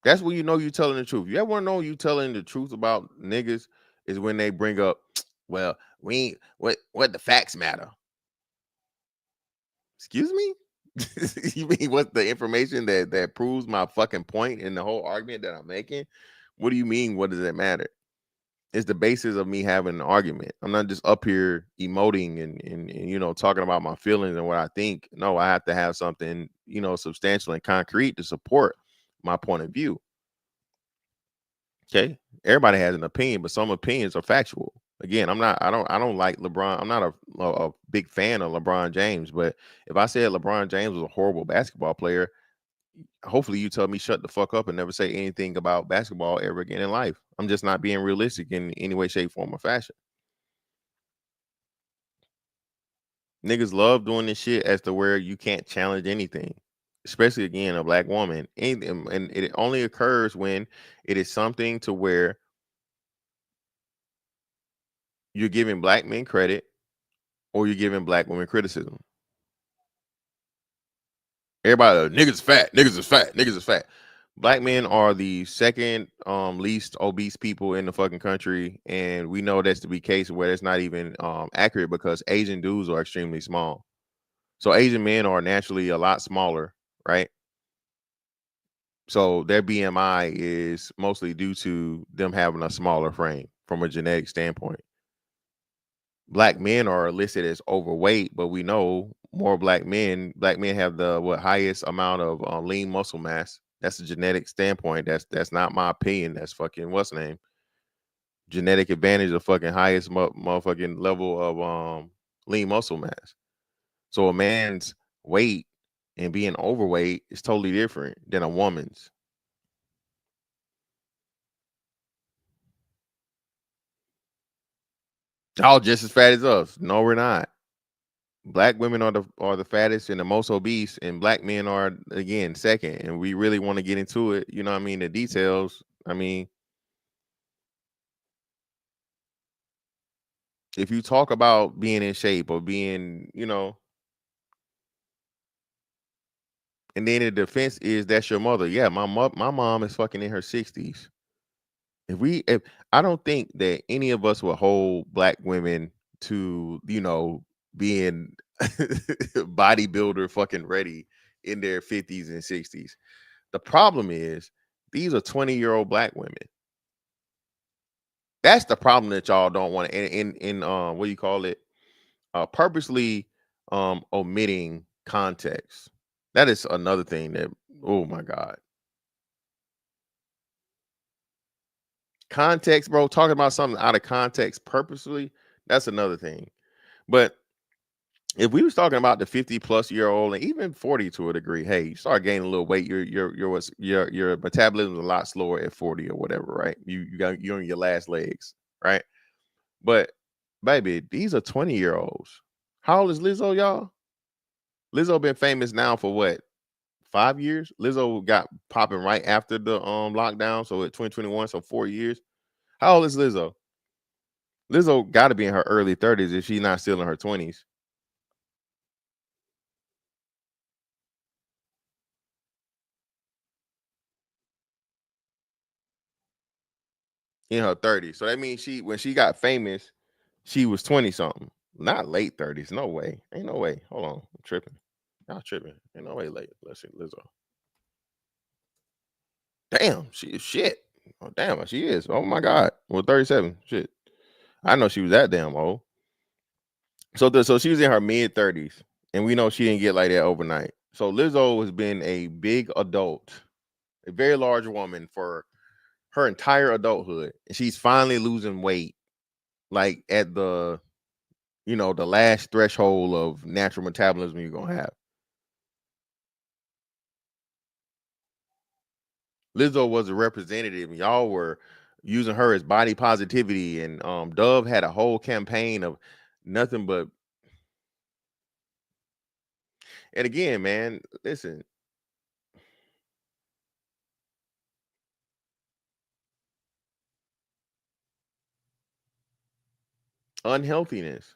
that's when you know you telling the truth. You ever want to know you telling the truth about niggas is when they bring up, well, we ain't, what the facts matter. Excuse me? You mean what's the information that proves my fucking point in the whole argument that I'm making? What do you mean? What does it matter? It's the basis of me having an argument. I'm not just up here emoting and talking about my feelings and what I think. No, I have to have something, substantial and concrete to support my point of view. Okay. Everybody has an opinion, but some opinions are factual. Again, I don't like LeBron. I'm not a big fan of LeBron James, but if I said LeBron James was a horrible basketball player, hopefully you tell me shut the fuck up and never say anything about basketball ever again in life. I'm just not being realistic in any way, shape, form, or fashion. Niggas love doing this shit as to where you can't challenge anything, especially again a black woman. And it only occurs when it is something to where you're giving black men credit or you're giving black women criticism. Everybody, niggas is fat, niggas is fat, niggas is fat. Black men are the second least obese people in the fucking country, and we know that's to be case where it's not even accurate because Asian dudes are extremely small. So Asian men are naturally a lot smaller, right? So their BMI is mostly due to them having a smaller frame from a genetic standpoint. Black men are listed as overweight, but we know more black men have the highest amount of lean muscle mass. That's a genetic standpoint. That's not my opinion. That's fucking what's the name? Genetic advantage of fucking highest motherfucking level of lean muscle mass. So a man's weight and being overweight is totally different than a woman's. Y'all just as fat as us. No, we're not. Black women are the fattest and the most obese, and black men are again second. And we really want to get into it. You know what I mean? The details. I mean, if you talk about being in shape or being, and then the defense is that's your mother. Yeah, my mom is fucking in her 60s. If I don't think that any of us will hold black women to, being bodybuilder fucking ready in their 50s and 60s. The problem is these are 20-year-old black women. That's the problem that y'all don't want to in what do you call it? Purposely omitting context. That is another thing that, oh my God. Context, bro, talking about something out of context purposely, that's another thing. But if we was talking about the 50-plus-year-old and even 40 to a degree, hey, you start gaining a little weight, your metabolism is a lot slower at 40 or whatever, right? You're on your last legs, right? But baby, these are 20-year-olds. How old is Lizzo, y'all? Lizzo been famous now for what? 5 years? Lizzo got popping right after the lockdown, so at 2021, so 4 years. How old is Lizzo? Lizzo got to be in her early 30s if she's not still in her 20s. In her 30s. So that means when she got famous, she was 20 something. Not late 30s. No way. Ain't no way. Hold on. I'm tripping. Y'all tripping. Ain't no way late. Let's see. Lizzo. Damn, she is shit. Oh, damn, she is. Oh my God. Well, 37. Shit. I know she was that damn old. So she was in her mid 30s. And we know she didn't get like that overnight. So Lizzo has been a big adult, a very large woman for her entire adulthood. And she's finally losing weight, like at the the last threshold of natural metabolism you're gonna have. Lizzo was a representative, and y'all were using her as body positivity, and Dove had a whole campaign of nothing but. And again, man, listen. Unhealthiness.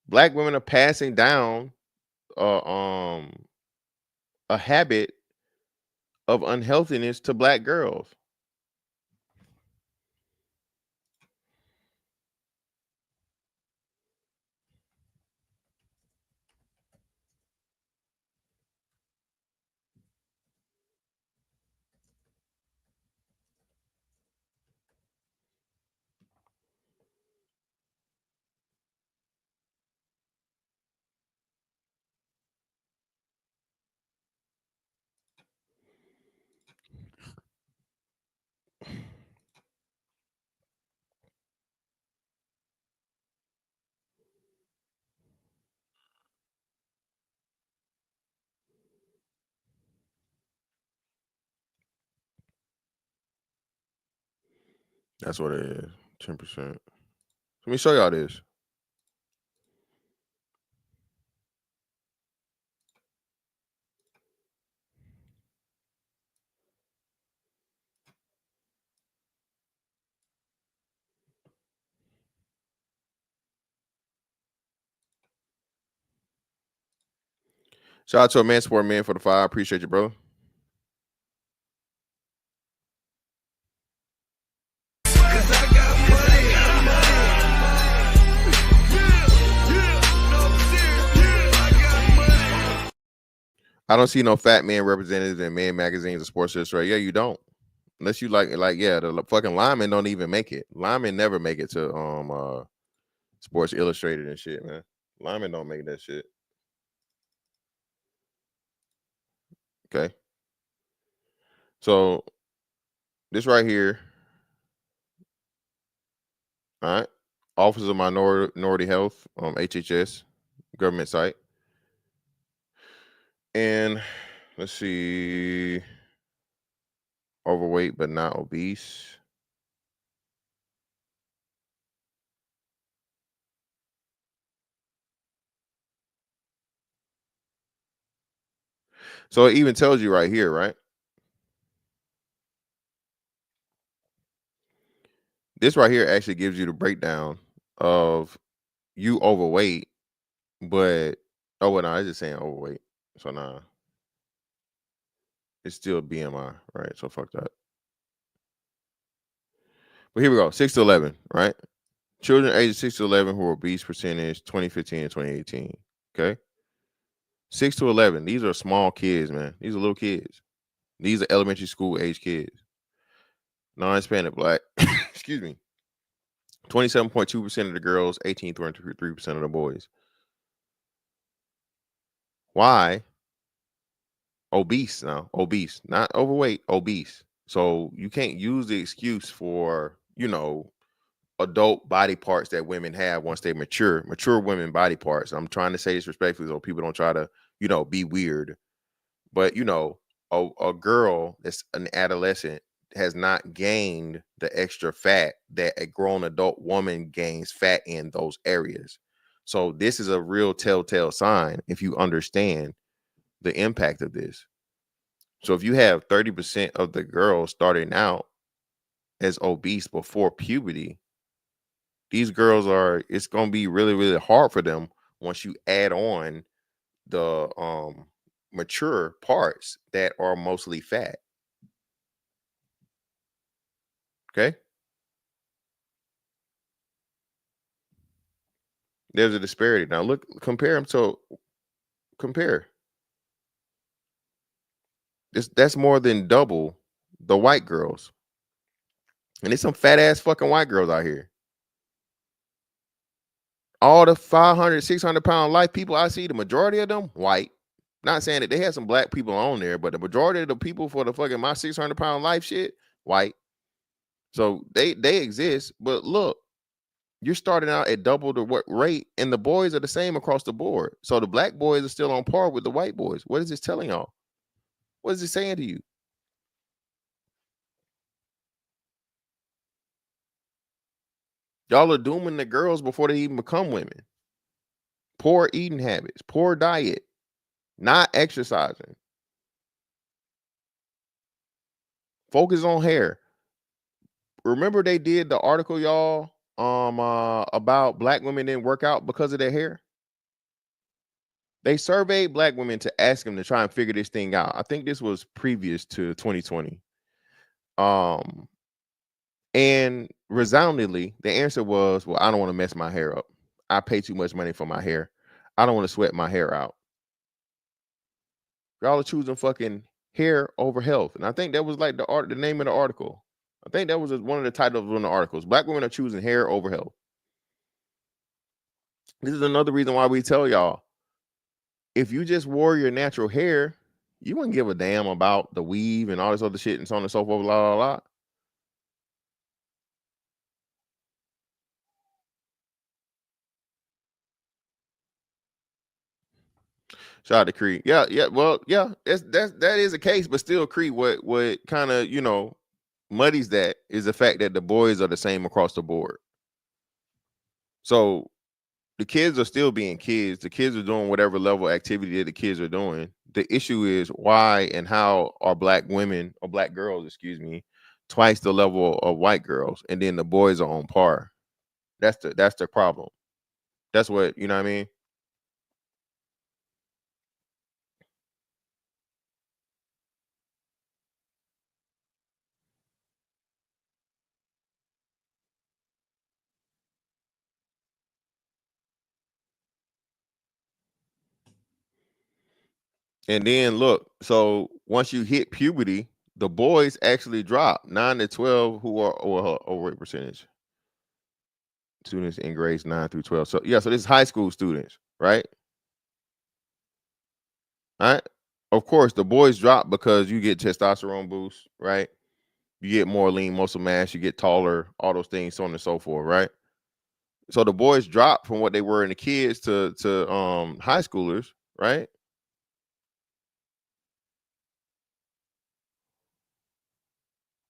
Black women are passing down uh, um a habit of unhealthiness to black girls. That's what it is. 10%. Let me show y'all this. Shout out to a man support man for the 5. Appreciate you, bro. I don't see no fat man representatives in man magazines or sports illustrated. Yeah, you don't. Unless you like yeah, the fucking linemen don't even make it. Linemen never make it to Sports Illustrated and shit, man. Linemen don't make that shit. Okay. So this right here, all right, Office of Minority Health, HHS, government site. And let's see, overweight but not obese. So it even tells you right here, right? This right here actually gives you the breakdown of you overweight, but oh well, no, it's just saying overweight. So nah, it's still BMI, right? So fuck that. But here we go, 6 to 11, right? Children ages 6 to 11 who are obese percentage 2015 and 2018. Okay, 6 to 11. These are small kids, man. These are little kids. These are elementary school age kids. Non-Hispanic black. Excuse me. 27.2% of the girls, 18.3% of the boys. Why? Obese now. Obese. Not overweight, obese. So you can't use the excuse for, adult body parts that women have once they mature women body parts. I'm trying to say this respectfully so people don't try to, be weird. But, a girl that's an adolescent has not gained the extra fat that a grown adult woman gains fat in those areas. So this is a real telltale sign if you understand the impact of this. So if you have 30% of the girls starting out as obese before puberty, these girls it's going to be really, really hard for them once you add on the mature parts that are mostly fat. Okay. There's a disparity. Now look, compare them. So compare. That's more than double the white girls. And there's some fat ass fucking white girls out here. All the 500, 600 pound life people I see, the majority of them white. Not saying that they had some black people on there, but the majority of the people for the fucking my 600 pound life shit, white. So they exist. But look, you're starting out at double the what rate, and the boys are the same across the board. So the black boys are still on par with the white boys. What is this telling y'all? What is it saying to you? Y'all are dooming the girls before they even become women. Poor eating habits, poor diet, not exercising. Focus on hair. Remember they did the article, y'all, about black women didn't work out because of their hair? They surveyed black women to ask them to try and figure this thing out. I think this was previous to 2020. And resoundingly, the answer was, well, I don't want to mess my hair up. I pay too much money for my hair. I don't want to sweat my hair out. Y'all are choosing fucking hair over health. And I think that was like the name of the article. I think that was one of the titles of one of the articles. Black women are choosing hair over health. This is another reason why we tell y'all, if you just wore your natural hair, you wouldn't give a damn about the weave and all this other shit and so on and so forth, la, la, la. Shout out to Creed. Yeah. Well, yeah, that is a case, but still, Creed, what kind of muddies that is the fact that the boys are the same across the board. So the kids are still being kids. The kids are doing whatever level activity that the kids are doing. The issue is why and how are black women or black girls, excuse me, twice the level of white girls, and then the boys are on par. That's the problem. That's what, you know what I mean? And then look, so once you hit puberty, the boys actually drop 9 to 12 who are over percentage students in grades 9 through 12. So yeah, so this is high school students, right? All right. Of course, the boys drop because you get testosterone boost, right? You get more lean muscle mass, you get taller, all those things, so on and so forth, right? So the boys drop from what they were in the kids to high schoolers, right?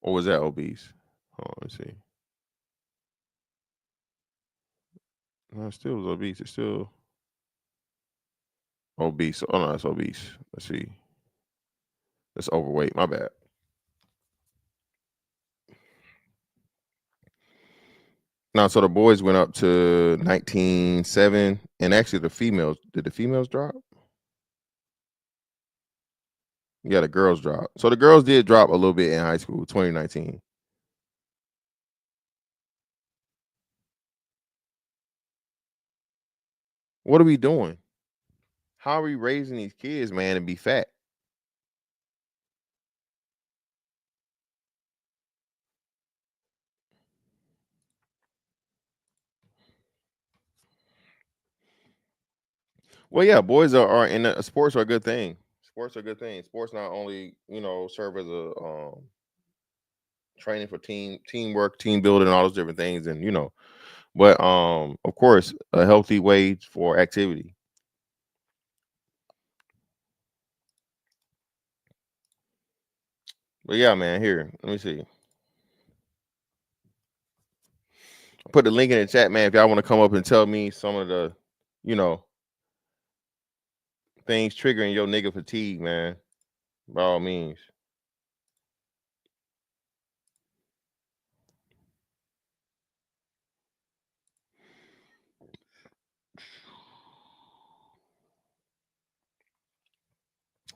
Or was that obese? Oh, let's see. No, it still was obese. It's still obese. Oh no, it's obese. Let's see. That's overweight. My bad. No, so the boys went up to 19.7, and actually the females, did the females drop? Yeah, the girls dropped. So the girls did drop a little bit in high school, 2019. What are we doing? How are we raising these kids, man, to be fat? Well, yeah, boys are in sports are a good thing. Sports are a good thing. Sports not only, serve as a training for teamwork, team building, all those different things, and but of course, a healthy way for activity. But yeah, man, here, let me see. I put the link in the chat, man. If y'all want to come up and tell me some of the, things triggering your nigga fatigue, man, by all means.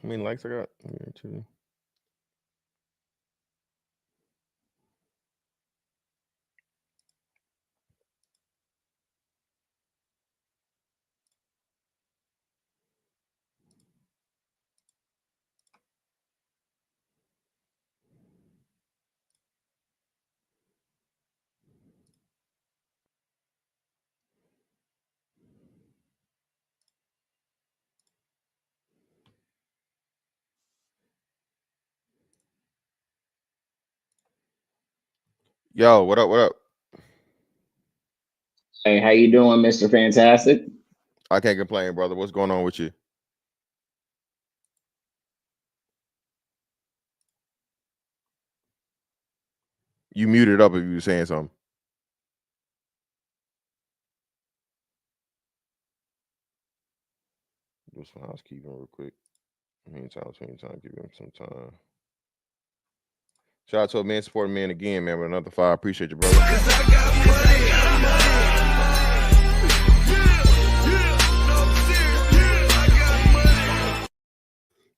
How many likes I got? Here, too. Yo, what up? What up? Hey, how you doing, Mr. Fantastic? I can't complain, brother. What's going on with you? You muted up if you were saying something. Do some housekeeping real quick. Meantime, give him some time. Shout out to a man supporting man again, man, with another 5. Appreciate you, brother.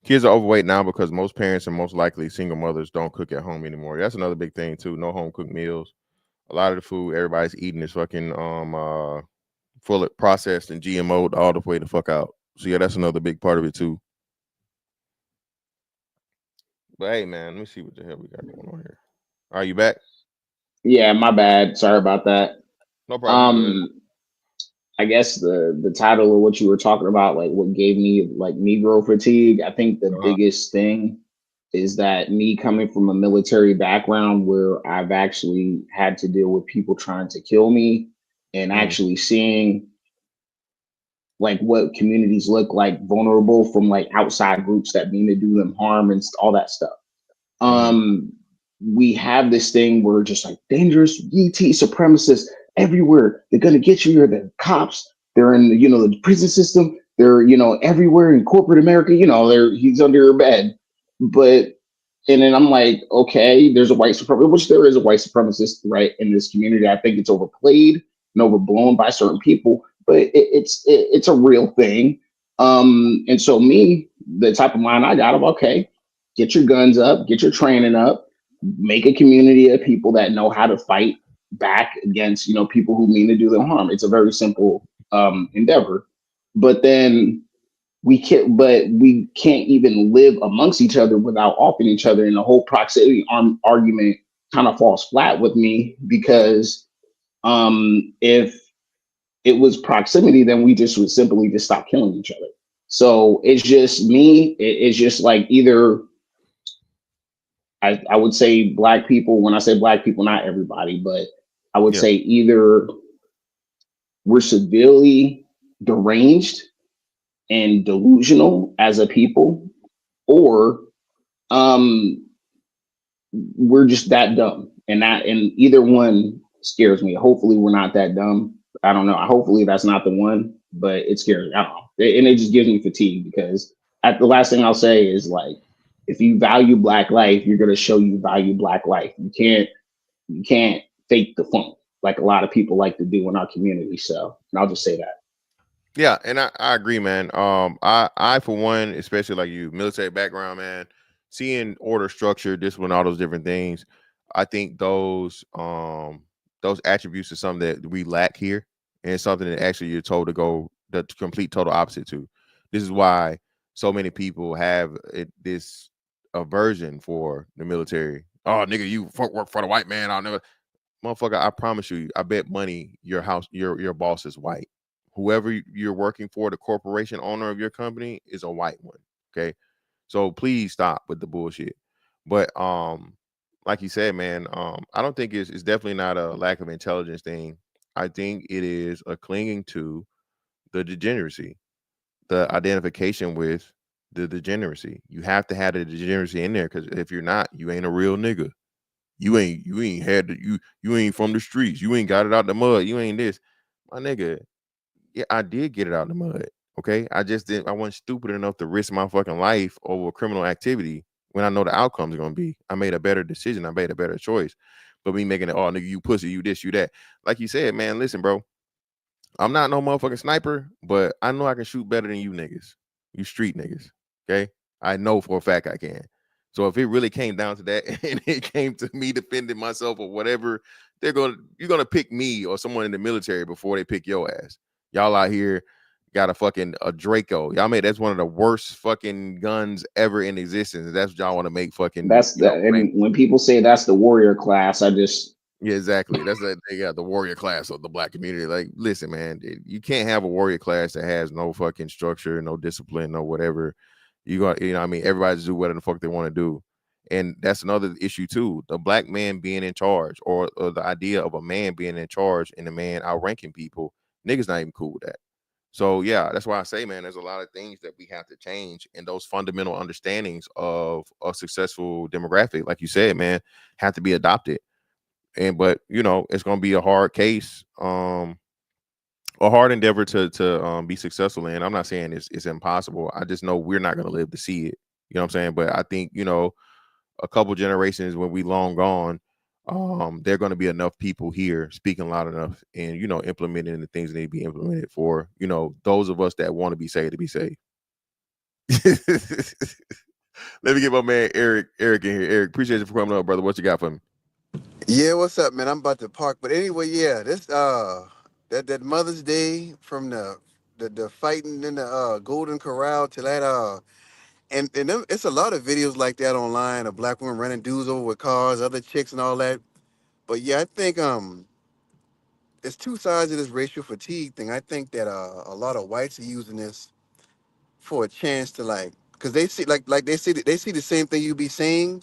Kids are overweight now because most parents and most likely single mothers don't cook at home anymore. That's another big thing too. No home cooked meals. A lot of the food everybody's eating is fucking fully processed and GMO'd all the way the fuck out. So yeah, that's another big part of it too. But hey, man, let me see what the hell we got going on here. Are you back? Yeah, my bad. Sorry about that. No problem. I guess the title of what you were talking about, like what gave me like Negro fatigue, I think the biggest thing is that me coming from a military background where I've actually had to deal with people trying to kill me and actually seeing like what communities look like vulnerable from like outside groups that mean to do them harm and all that stuff. We have this thing where just like dangerous ET supremacists, everywhere. They're gonna get you. You're the cops. They're in the prison system. They're everywhere in corporate America. He's under your bed. But and then I'm like, okay, there's a white supremacist, which there is a white supremacist right in this community. I think it's overplayed and overblown by certain people, but it's a real thing. And so me, the type of mind I got of okay, get your guns up, get your training up, make a community of people that know how to fight back against people who mean to do them harm. It's a very simple endeavor. But then we can't even live amongst each other without offing each other, and the whole proximity argument kind of falls flat with me because if it was proximity, then we just would simply just stop killing each other. So it's just me. It's just like either I would say black people. When I say black people, not everybody, but I would Yeah. say either we're severely deranged and delusional as a people, or um we're just that dumb. And either one scares me. Hopefully we're not that dumb. I don't know. Hopefully that's not the one, but it scares me. I don't know. And it just gives me fatigue because at the last thing I'll say is like, if you value black life, you're gonna show you value black life. You can't fake the funk like a lot of people like to do in our community. So, and I'll just say that. Yeah, and I agree, man. I for one, especially like you, military background, man, seeing order, structure, discipline, all those different things. I think those attributes are something that we lack here, and it's something that actually you're told to go the complete total opposite to. This is why so many people have this aversion for the military. Oh, nigga, you work for the white man. I'll never, motherfucker. I promise you, I bet money your boss is white. Whoever you're working for, the corporation owner of your company is a white one. Okay. So please stop with the bullshit. But like you said, man, I don't think it's definitely not a lack of intelligence thing. I think it is a clinging to the degeneracy, the identification with the degeneracy. You have to have the degeneracy in there because if you're not, you ain't a real nigga. You ain't had the, you ain't from the streets. You ain't got it out the mud. You ain't this. My nigga, yeah, I did get it out the mud. Okay. I just didn't, I wasn't stupid enough to risk my fucking life over criminal activity when I know the outcome's gonna be. I made a better decision. I made a better choice. But me making it, oh nigga, you pussy, you this, you that. Like you said, man, listen, bro. I'm not no motherfucking sniper, but I know I can shoot better than you niggas. You street niggas. Okay. I know for a fact I can. So if it really came down to that and it came to me defending myself or whatever, you're gonna pick me or someone in the military before they pick your ass. Y'all out here got a Draco. Y'all made that's one of the worst fucking guns ever in existence. That's what y'all want to make fucking, That's the and when people say that's the warrior class, I just yeah, exactly. That's that they got the warrior class of the black community. Like, listen, man, you can't have a warrior class that has no fucking structure, no discipline, no whatever. You got, what I mean, everybody do whatever the fuck they want to do. And that's another issue too. The black man being in charge, or the idea of a man being in charge and a man outranking people, niggas not even cool with that. So yeah, that's why I say, man, there's a lot of things that we have to change, and those fundamental understandings of a successful demographic, like you said, man, have to be adopted. But it's gonna be a hard case, a hard endeavor to be successful in. I'm not saying it's impossible. I just know we're not gonna live to see it. You know what I'm saying? But I think, a couple generations when we long gone, there are gonna be enough people here speaking loud enough and implementing the things that need to be implemented for, those of us that want to be saved to be saved. Let me get my man Eric in here. Eric, appreciate you for coming up, brother. What you got for me? Yeah, what's up, man? I'm about to park, but anyway, yeah, this that Mother's Day from the fighting in the Golden Corral to that and them, it's a lot of videos like that online of black women running dudes over with cars, other chicks and all that. But yeah, I think it's two sides of this racial fatigue thing. I think that a lot of whites are using this for a chance to because they see they see the same thing you be saying.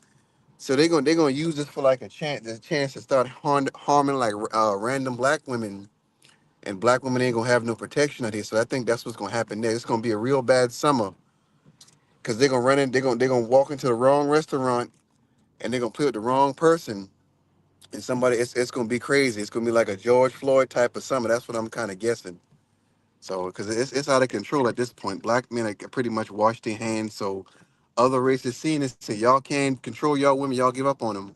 So they're gonna use this for like a chance to start harming like random black women, and black women ain't gonna have no protection out here. So I think that's what's gonna happen next. It's gonna be a real bad summer because they're gonna walk into the wrong restaurant and they're gonna play with the wrong person, and somebody, it's gonna be crazy. It's gonna be like a George Floyd type of summer. That's what I'm kind of guessing. So, because it's out of control at this point. Black men are pretty much wash their hands. So, other races seeing this say y'all can't control y'all women. Y'all give up on them.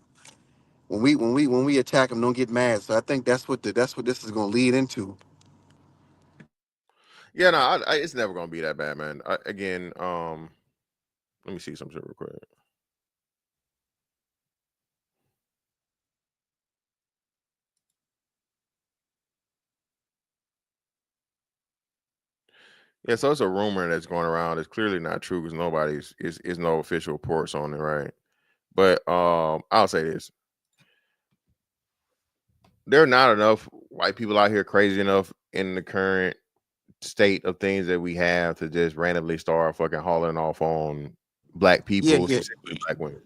When we attack them, don't get mad. So I think that's what this is gonna lead into. Yeah, no, it's never gonna be that bad, man. Again, let me see some shit real quick. Yeah, so it's a rumor that's going around. It's clearly not true because nobody's is no official reports on it, right? But I'll say this: there are not enough white people out here crazy enough in the current state of things that we have to just randomly start fucking hauling off on black Yeah, people, yeah, specifically black women.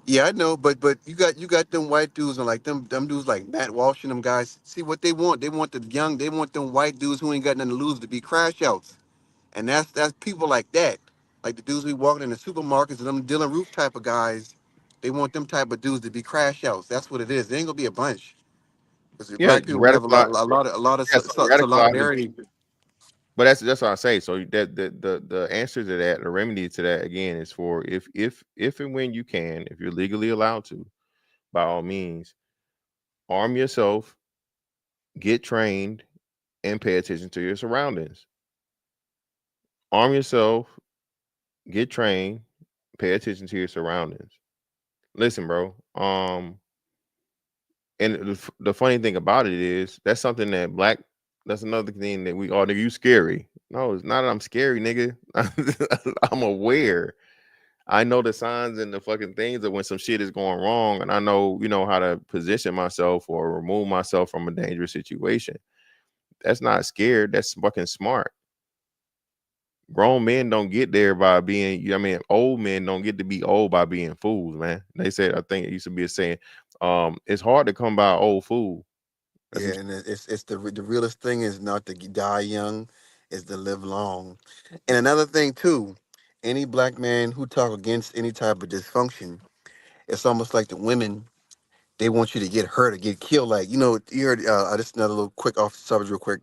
yeah. I know, but you got them white dudes and like them dudes like Matt Walsh and them guys. See what they want? They want they want them white dudes who ain't got nothing to lose to be crash outs, and that's people like that, like the dudes we walking in the supermarkets and them Dylan Roof type of guys. They want them type of dudes to be crash outs. That's what it is. They ain't gonna be a bunch because Yeah, black people have radicalized. a lot of Yeah, so radicalized. solidarity. But that's what I say. So that the answer to that, the remedy to that, again, is for if and when you can, if you're legally allowed to, by all means, arm yourself, get trained, and pay attention to your surroundings. Arm yourself, get trained, pay attention to your surroundings. Listen, bro. And the funny thing about it is that's something that that's another thing that we nigga, you scary. No, it's not that I'm scary, nigga. I'm aware. I know the signs and the fucking things that when some shit is going wrong, and I know, how to position myself or remove myself from a dangerous situation. That's not scared. That's fucking smart. Grown men don't get there by being, old men don't get to be old by being fools, man. They said, I think it used to be a saying, it's hard to come by old fool. Yeah, and it's the realest thing is not to die young, is to live long. And another thing too, any black man who talk against any type of dysfunction, it's almost like the women, they want you to get hurt or get killed. Like, you heard just another little quick off the subject real quick.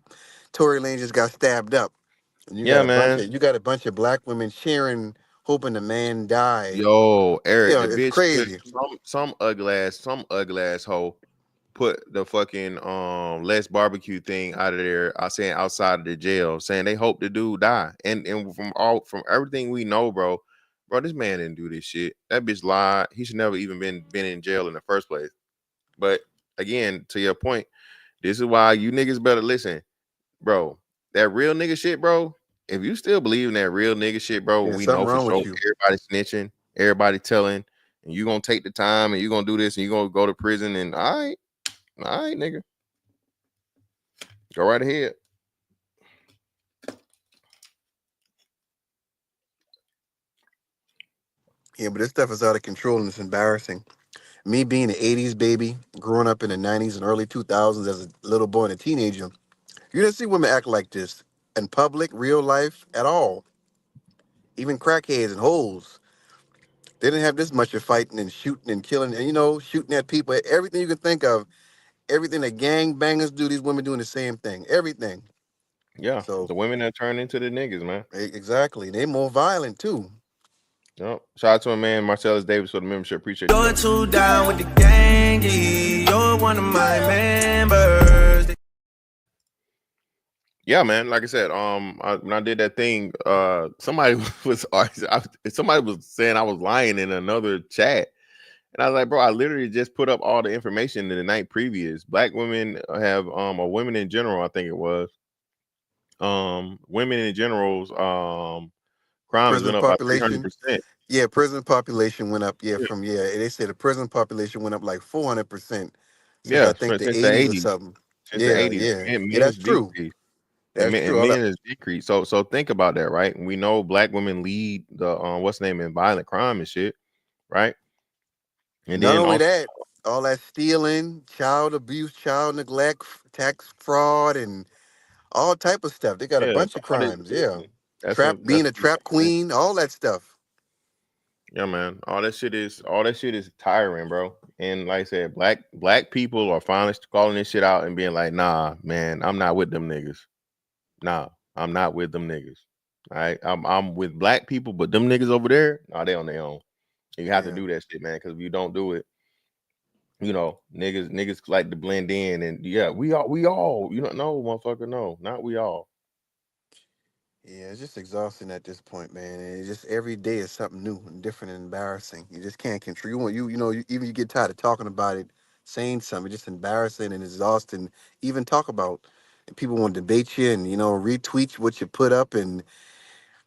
Tory Lane just got stabbed up. And Yeah, man. you got a bunch of black women cheering, hoping the man die. Yo, Eric, the It's bitch put crazy. some ugly ass hoe put the fucking Let's Barbecue thing out of there. I saying outside of the jail, saying they hope the dude die. And from everything we know, bro, this man didn't do this shit. That bitch lied. He should never even been in jail in the first place. But again, to your point, this is why you niggas better listen, bro. That real nigga shit, bro. If you still believe in that real nigga shit, bro, There's we know something for wrong sure with you. everybody snitching, everybody telling, and you gonna take the time and you gonna do this and you gonna go to prison and all right, nigga. Go right ahead. Yeah, but this stuff is out of control and it's embarrassing. Me being an 80s baby, growing up in the 90s and early 2000s as a little boy and a teenager, you didn't see women act like this in public, real life at all. Even crackheads and hoes. They didn't have this much of fighting and shooting and killing and, shooting at people. Everything you can think of, everything that gang bangers do, these women doing the same thing. Everything. Yeah, So, the women that turn into the niggas, man. exactly. They more violent, too. Yep. Shout out to a man, Marcellus Davis, for the membership. Appreciate you. You're too down with the gang, you're one of my members. Yeah, man. Like I said, when I did that thing, somebody was saying I was lying in another chat, and I was like, bro, I literally just put up all the information in the night previous. Black women have, or women in general, I think it was, women in general's, crimes Prison went up by population. 300%. Yeah, prison population went up. They say the prison population went up like 400% since I Yeah, think the since the 80s or 80s. something. Since the Yeah, 80s, yeah, and yeah. men That's is true. decreased, That's and true. men is decreased. So think about that, right? And we know black women lead the what's the name in violent crime and shit, right? And Not then only also, that, all that stealing, child abuse, child neglect, tax fraud, and all type of stuff. They got a yeah, bunch of all this crimes. shit, Yeah, that's what being a trap queen, all that stuff. yeah, man. All that shit is tiring, bro. And like I said, black people are finally calling this shit out and being like, nah, man, I'm not with them niggas. Nah, I'm not with them niggas. All right. I'm with black people, but them niggas over there, nah, they on their own. You have to do that shit, man, because if you don't do it, you know, niggas like to blend in, and yeah, we all, you don't know, motherfucker, no, not we all. Yeah, it's just exhausting at this point, man. And it's just every day is something new and different and embarrassing. You just can't control. Even you get tired of talking about it, saying something. It's just embarrassing and exhausting. Even talk about, and people want to debate you and retweet what you put up, and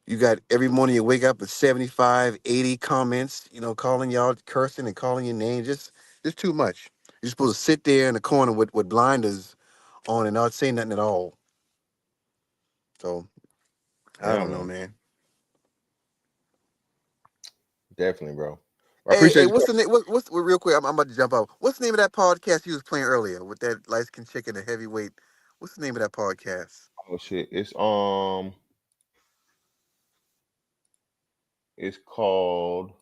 you got every morning you wake up with 75, 80 comments. Calling y'all cursing and calling your name. Just too much. You're supposed to sit there in the corner with blinders on and not say nothing at all. So I Yeah, don't know, man. man. Definitely, bro. I Hey, appreciate you. what's the name? What's real quick? I'm about to jump out. What's the name of that podcast you was playing earlier with that light skinned chick and the heavyweight? What's the name of that podcast? Oh shit. It's called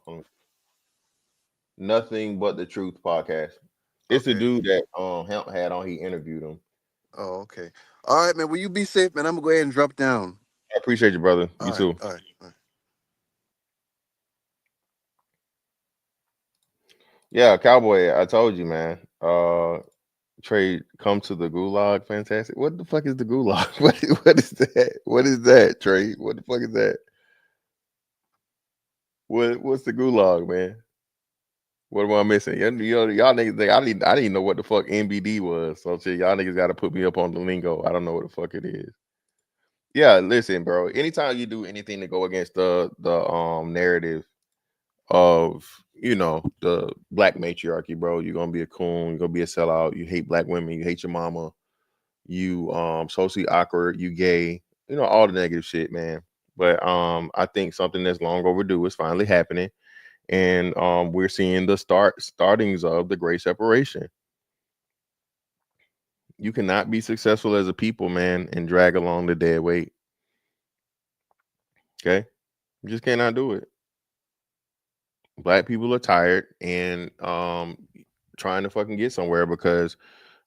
Nothing But the Truth podcast. It's a Okay. dude that Hemp had on. He interviewed him. Oh, okay. All right, man. Will you be safe, man? I'm gonna go ahead and drop down. I appreciate you, brother. All You right. too. All right. All right. Yeah, Cowboy. I told you, man. Trey, come to the gulag. Fantastic. What the fuck is the gulag? What is that? What is that, Trey? What the fuck is that? What's the gulag, man? What am I missing? Y'all niggas think I didn't know what the fuck NBD was. So shit, y'all niggas got to put me up on the lingo. I don't know what the fuck it is. Yeah, listen, bro. Anytime you do anything to go against the narrative of the black matriarchy, bro, you're gonna be a coon. You're gonna be a sellout. You hate black women. You hate your mama. You socially awkward. You gay. All the negative shit, man. But I think something that's long overdue is finally happening. And we're seeing the startings of the great separation. You cannot be successful as a people, man, and drag along the dead weight. Okay, you just cannot do it. Black people are tired and trying to fucking get somewhere, because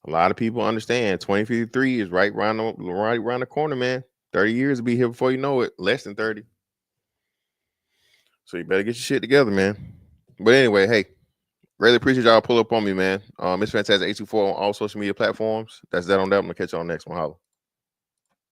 a lot of people understand 2053 is right around the corner, man. 30 years to be here before you know it. Less than 30. So you better get your shit together, man. But anyway, hey. Really appreciate y'all pull up on me, man. It's Fantastic 824 on all social media platforms. That's that on that. I'm gonna catch y'all next one. Holla.